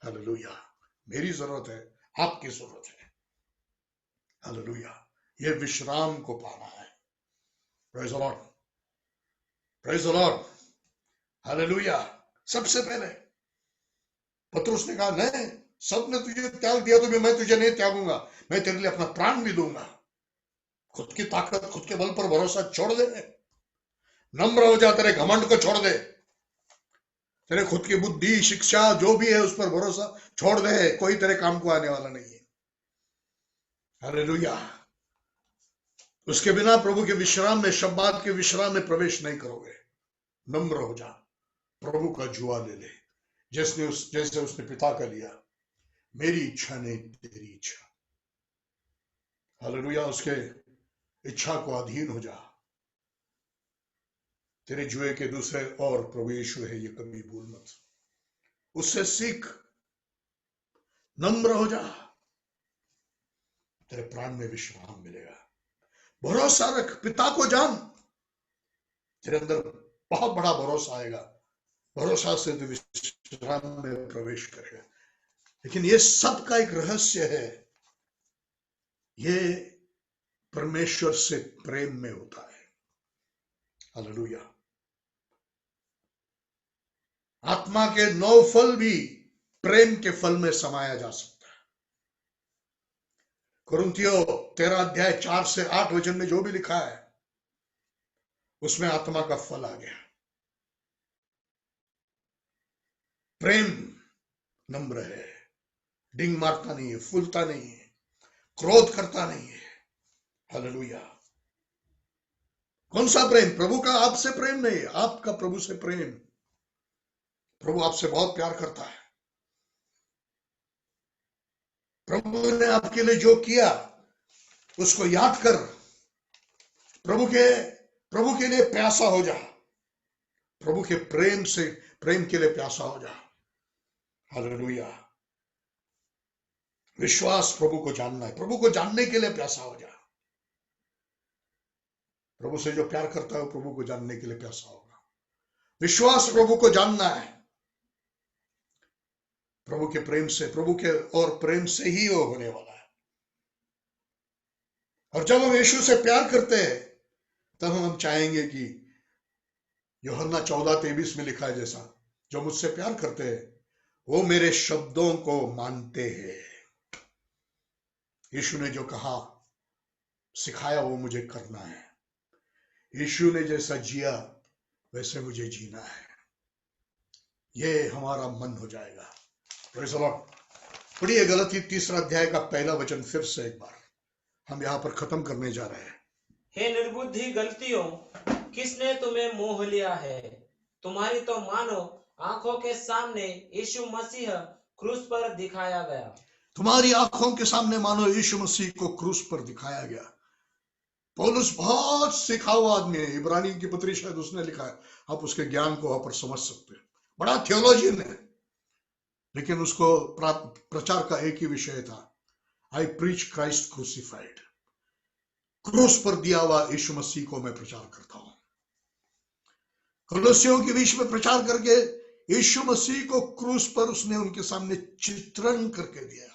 S2: हालेलुया। मेरी जरूरत है, आपकी जरूरत है। हालेलुया। ये विश्राम को पाना है। Praise the Lord, praise the Lord. Hallelujah. सबसे पहले पतरस ने कहा, नहीं, सब ने तुझे त्याग दिया तो भी मैं तुझे नहीं त्यागूंगा, मैं तेरे लिए अपना प्राण भी दूंगा। खुद की ताकत, खुद के बल पर भरोसा छोड़ दे, नम्र हो जा, तेरे घमंड को छोड़ दे, तेरे खुद की बुद्धि, शिक्षा जो भी है उस पर भरोसा छोड़ दे। कोई तेरे काम को आने वाला नहीं है। हालेलुया। उसके बिना प्रभु के विश्राम में, शब्बात के विश्राम में प्रवेश नहीं करोगे। नम्र हो जा, प्रभु का जुआ ले ले, जैसे उसने पिता का लिया। मेरी इच्छा नहीं, तेरी इच्छा। हालेलुया। उसके इच्छा को अधीन हो जा। तेरे जुए के दूसरे और प्रभु यीशु है, ये कभी भूल मत। उससे सीख, नम्र हो जा, तेरे प्राण में विश्राम मिलेगा। भरोसा रख, पिता को जान, तेरे अंदर बहुत बड़ा भरोसा आएगा। भरोसा से तू विश्राम में प्रवेश करेगा। लेकिन ये सब का एक रहस्य है, ये परमेश्वर से प्रेम में होता है। हालेलुया। आत्मा के 9 फल भी प्रेम के फल में समाया जा सकता है। कुरिन्थियों 13 अध्याय 4 से 8 वचन में जो भी लिखा है, उसमें आत्मा का फल आ गया। प्रेम नम्र है, डिंग मारता नहीं है, फूलता नहीं है, क्रोध करता नहीं है। हालेलुया। कौन सा प्रेम? प्रभु का आपसे प्रेम नहीं, आपका प्रभु से प्रेम। प्रभु आपसे बहुत प्यार करता है। प्रभु ने आपके लिए जो किया उसको याद कर, प्रभु के लिए प्यासा हो जा, प्रभु के प्रेम के लिए प्यासा हो जा। हालेलुया। विश्वास प्रभु को जानना है, प्रभु को जानने के लिए प्यासा हो जा। प्रभु से जो प्यार करता है वो प्रभु को जानने के लिए प्यासा होगा। विश्वास प्रभु को जानना है, प्रभु के प्रेम से, प्रभु के और प्रेम से ही वो होने वाला है। और जब हम यीशु से प्यार करते हैं तब हम चाहेंगे कि यूहन्ना 14:23 में लिखा है जैसा, जो मुझसे प्यार करते हैं वो मेरे शब्दों को मानते हैं। यीशु ने जो कहा, सिखाया, वो मुझे करना है। यीशु ने जैसा जिया वैसे मुझे जीना है। ये हमारा मन हो जाएगा। Praise the Lord. पढ़िए गलती 3 अध्याय का पहला वचन फिर से एक बार, हम यहाँ पर खत्म करने जा रहे हैं।
S3: हे निर्बुद्धि गलतियों, किसने तुम्हें मोह लिया है? तुम्हारी तो मानो आंखों के सामने यीशु मसीह क्रूस पर दिखाया गया।
S2: तुम्हारी आंखों के सामने मानो यीशु मसीह को क्रूस पर दिखाया गया। पौलुस बहुत सीखा हुआ आदमी है। इब्रानी की पत्री शायद उसने लिखा है, आप उसके ज्ञान को वहां पर समझ सकते हैं। बड़ा थियोलॉजियन है, लेकिन उसको प्रचार का एक ही विषय था, आई प्रीच क्राइस्ट क्रूसिफाइड। क्रूस पर दिया हुआ यीशु मसीह को मैं प्रचार करता हूं। कलोसियों के बीच में प्रचार करके यीशु मसीह को क्रूस पर उसने उनके सामने चित्रण करके दिया।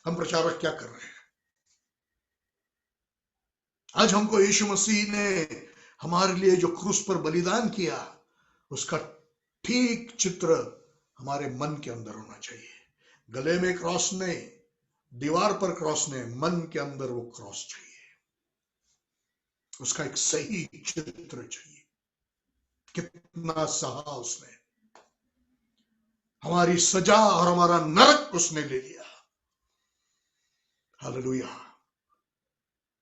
S2: हम प्रचारक क्या कर रहे हैं? आज हमको यीशु मसीह ने हमारे लिए जो क्रूस पर बलिदान किया, उसका ठीक चित्र हमारे मन के अंदर होना चाहिए। गले में क्रॉस नहीं, दीवार पर क्रॉस नहीं, मन के अंदर वो क्रॉस चाहिए। उसका एक सही चित्र चाहिए। कितना सहा उसने, हमारी सजा और हमारा नरक उसने ले लिया। हालेलुया।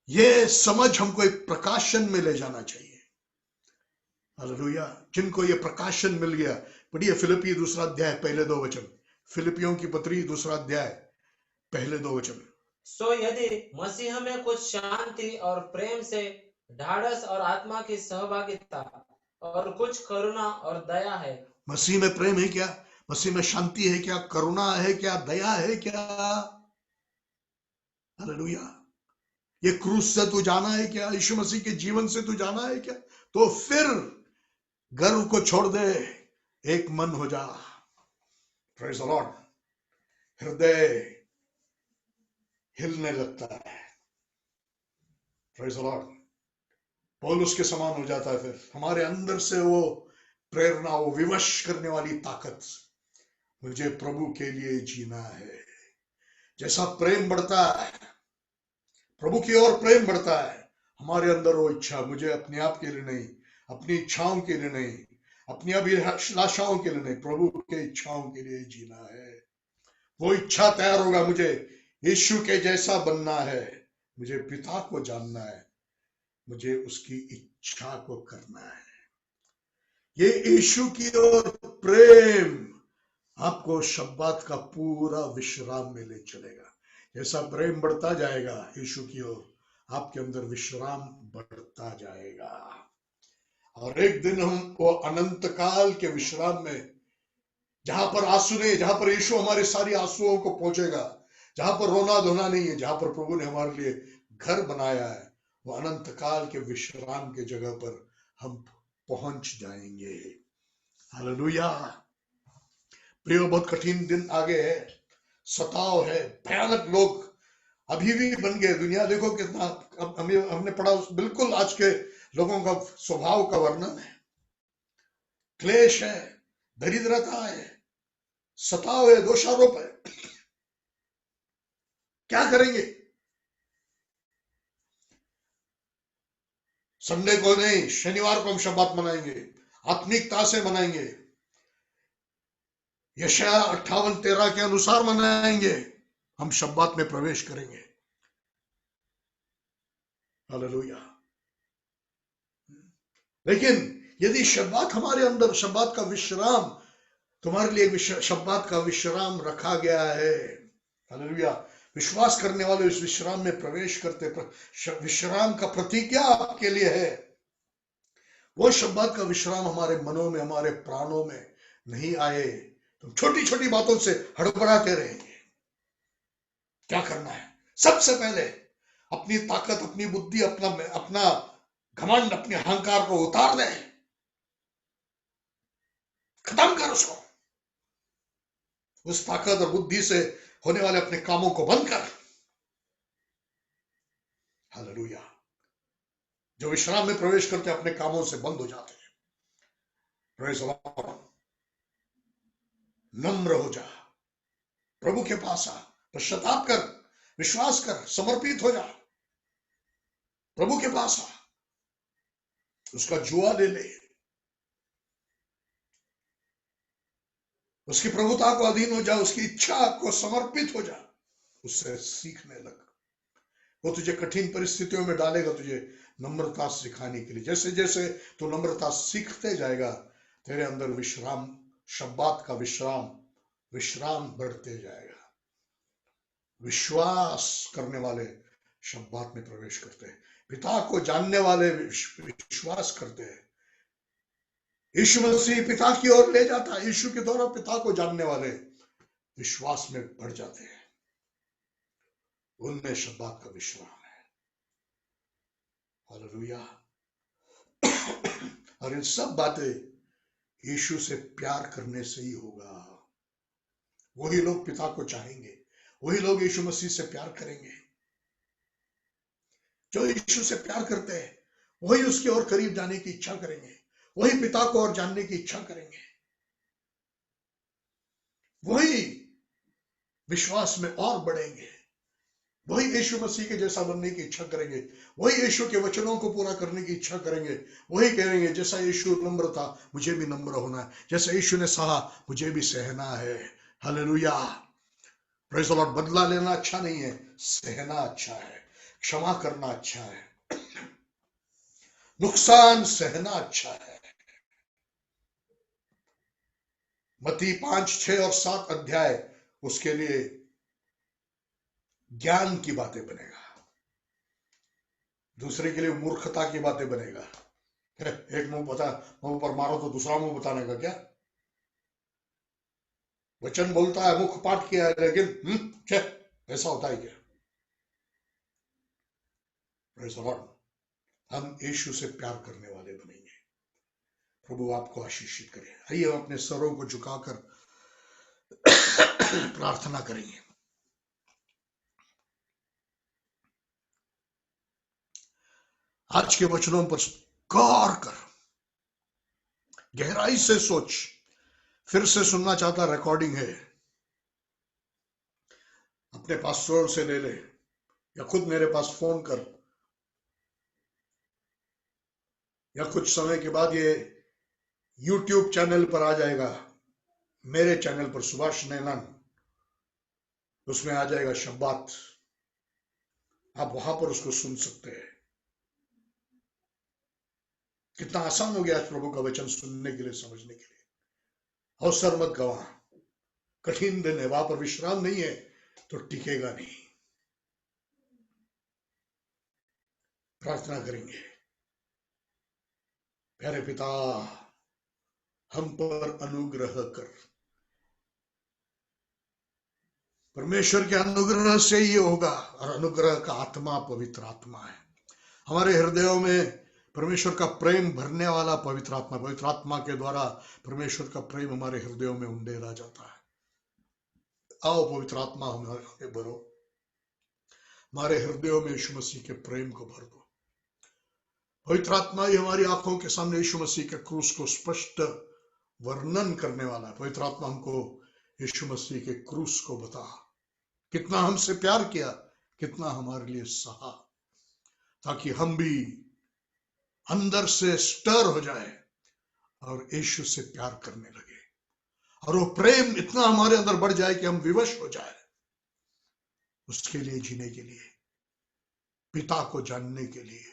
S2: ये समझ हमको एक प्रकाशन में ले जाना चाहिए। हालेलुया। जिनको ये प्रकाशन मिल गया, पढ़िए फिलिपी 2 अध्याय पहले 2 वचन। फिलिपियों की पत्री 2 अध्याय पहले 2 वचन।
S3: सो यदि मसीह में कुछ शांति और प्रेम से ढाढ़स और आत्मा की सहभागिता और कुछ करुणा और दया है।
S2: मसीह में प्रेम है क्या? मसीह में शांति है क्या? करुणा है क्या? दया है क्या? हालेलुया। ये क्रूस से तू जाना है क्या? यीशु मसीह के जीवन से तू जाना है क्या? तो फिर गर्व को छोड़ दे, एक मन हो जा। Praise the Lord. हृदय हिलने लगता है। Praise the Lord. पौलुस के समान हो जाता है। फिर हमारे अंदर से वो प्रेरणा, वो विवश करने वाली ताकत, मुझे प्रभु के लिए जीना है। जैसा प्रेम बढ़ता है, प्रभु की ओर प्रेम बढ़ता है, हमारे अंदर वो इच्छा, मुझे अपने आप के लिए नहीं, अपनी इच्छाओं के लिए नहीं, अपनी अभिलाषाओं के लिए नहीं, प्रभु के इच्छाओं के लिए जीना है। वो इच्छा तैयार होगा, मुझे यीशु के जैसा बनना है, मुझे पिता को जानना है, मुझे उसकी इच्छा को करना है। ये यीशु की ओर प्रेम आपको शब्बात का पूरा विश्राम में ले चलेगा। जैसा प्रेम बढ़ता जाएगा यीशु की ओर, आपके अंदर विश्राम बढ़ता जाएगा, और एक दिन हम वो अनंत काल के विश्राम में, जहां पर आंसू नहीं, जहां पर यीशु हमारे सारी आंसुओं को पहुंचेगा, जहां पर रोना धोना नहीं है, जहां पर प्रभु ने हमारे लिए घर बनाया है, वो अनंत काल के विश्राम के जगह पर हम पहुंच जाएंगे। हालेलुया। प्रियो, बहुत कठिन दिन आगे है, सताव है, भयानक लोग अभी भी बन गए। दुनिया देखो कितना, अब हमने पढ़ा बिल्कुल आज के लोगों का स्वभाव का वर्णन है। क्लेश है, दरिद्रता है, सताव है, दोषारोप है। क्या करेंगे? संडे को नहीं, शनिवार को हम शब्बात मनाएंगे, आत्मिकता से मनाएंगे, यशाया 58:13 के अनुसार मनाएंगे, हम शब्बात में प्रवेश करेंगे। हालेलुया। लेकिन यदि शब्बात हमारे अंदर, शब्बात का विश्राम, तुम्हारे लिए शब्बात का विश्राम रखा गया है, हालेलुया, विश्वास करने वाले इस विश्राम में प्रवेश करते, विश्राम का प्रतिज्ञा आपके लिए है। वो शब्बात का विश्राम हमारे मनों में, हमारे प्राणों में नहीं आए, तुम छोटी छोटी बातों से हड़बड़ाते रहेंगे। क्या करना है? सबसे पहले अपनी ताकत, अपनी बुद्धि, अपना घमंड, अपने अहंकार को उतार दे, खत्म कर उसको। उस ताकत और बुद्धि से होने वाले अपने कामों को बंद कर। हालेलुया। जो विश्राम में प्रवेश करते अपने कामों से बंद हो जाते हैं। Praise the Lord. नम्र हो जा, प्रभु के पास आ, पश्चाताप कर, विश्वास कर, समर्पित हो जा, प्रभु के पास आ, उसका जुआ ले ले, उसकी प्रभुता को अधीन हो जा, उसकी इच्छा को समर्पित हो जा, उससे सीखने लग। वो तुझे कठिन परिस्थितियों में डालेगा, तुझे नम्रता सिखाने के लिए। जैसे जैसे तू नम्रता सीखते जाएगा, तेरे अंदर विश्राम, शब्बात का विश्राम बढ़ते जाएगा। विश्वास करने वाले शब्बात में प्रवेश करते हैं, पिता को जानने वाले विश्वास करते हैं। यीशु मसीह पिता की ओर ले जाता है, यीशु के द्वारा पिता को जानने वाले विश्वास में बढ़ जाते हैं, उनमें शब्बात का विश्राम है। हालेलुया। और इन सब बातें यीशु से प्यार करने से ही होगा। वही लोग पिता को चाहेंगे, वही लोग यीशु मसीह से प्यार करेंगे। जो यीशु से प्यार करते हैं वही उसकी ओर करीब जाने की इच्छा करेंगे, वही पिता को और जानने की इच्छा करेंगे, वही विश्वास में और बढ़ेंगे, वही यीशु मसीह के जैसा बनने की इच्छा करेंगे, वही यीशु के वचनों को पूरा करने की इच्छा करेंगे, वही कहेंगे जैसा यीशु नम्र था मुझे भी नम्र होना है, जैसा यीशु ने सहा मुझे भी सहना है। हालेलुया। Praise the Lord. बदला लेना अच्छा नहीं है, सहना अच्छा है, क्षमा करना अच्छा है, नुकसान सहना अच्छा है। मत्ती 5, 6 और 7 अध्याय उसके लिए ज्ञान की बातें बनेगा, दूसरे के लिए मूर्खता की बातें बनेगा। एक मुंह पर मारो तो दूसरा मुंह बताने का क्या? वचन बोलता है, मुख पाठ किया है, लेकिन ऐसा होता है क्या? Praise the Lord. हम यीशु से प्यार करने वाले बनेंगे। प्रभु आपको आशीषित करे। आइए हम अपने सरों को झुकाकर प्रार्थना करेंगे। आज के वचनों पर गौर कर, गहराई से सोच। फिर से सुनना चाहता, रिकॉर्डिंग है, अपने पासवर्ड से ले ले या खुद मेरे पास फोन कर, या कुछ समय के बाद ये YouTube चैनल पर आ जाएगा, मेरे चैनल पर सुभाष नैनन, उसमें आ जाएगा शब्बात। आप वहां पर उसको सुन सकते हैं। कितना आसान हो गया आज प्रभु का वचन सुनने के लिए, समझने के लिए। अवसर मत गवा, कठिन दिन है, वहां पर विश्राम नहीं है तो टिकेगा नहीं। प्रार्थना करेंगे। प्यारे पिता, हम पर अनुग्रह कर। परमेश्वर के अनुग्रह से ये होगा, और अनुग्रह का आत्मा पवित्र आत्मा है। हमारे हृदयों में परमेश्वर का प्रेम भरने वाला पवित्र आत्मा के द्वारा परमेश्वर का प्रेम हमारे हृदयों में उंडेला जाता है। आओ पवित्र आत्मा हमें भरो, हमारे हृदयों में यीशु मसीह के प्रेम को भर दो। पवित्र आत्मा ही हमारी आंखों के सामने यीशु मसीह के क्रूस को स्पष्ट वर्णन करने वाला है। पवित्र आत्मा हमको यीशु मसीह के क्रूस को बता, कितना हमसे प्यार किया, कितना हमारे लिए सहा, ताकि हम भी अंदर से स्टर हो जाए और यीशु से प्यार करने लगे, और वो प्रेम इतना हमारे अंदर बढ़ जाए कि हम विवश हो जाए उसके लिए जीने के लिए, पिता को जानने के लिए,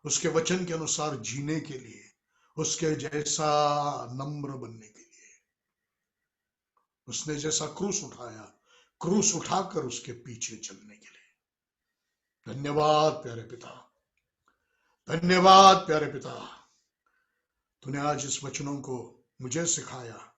S2: उसके वचन के अनुसार जीने के लिए, उसके जैसा नम्र बनने के लिए। उसने जैसा क्रूस उठाया, क्रूस उठाकर उसके पीछे चलने के लिए। धन्यवाद प्यारे पिता, धन्यवाद प्यारे पिता, तूने आज इस वचनों को मुझे सिखाया,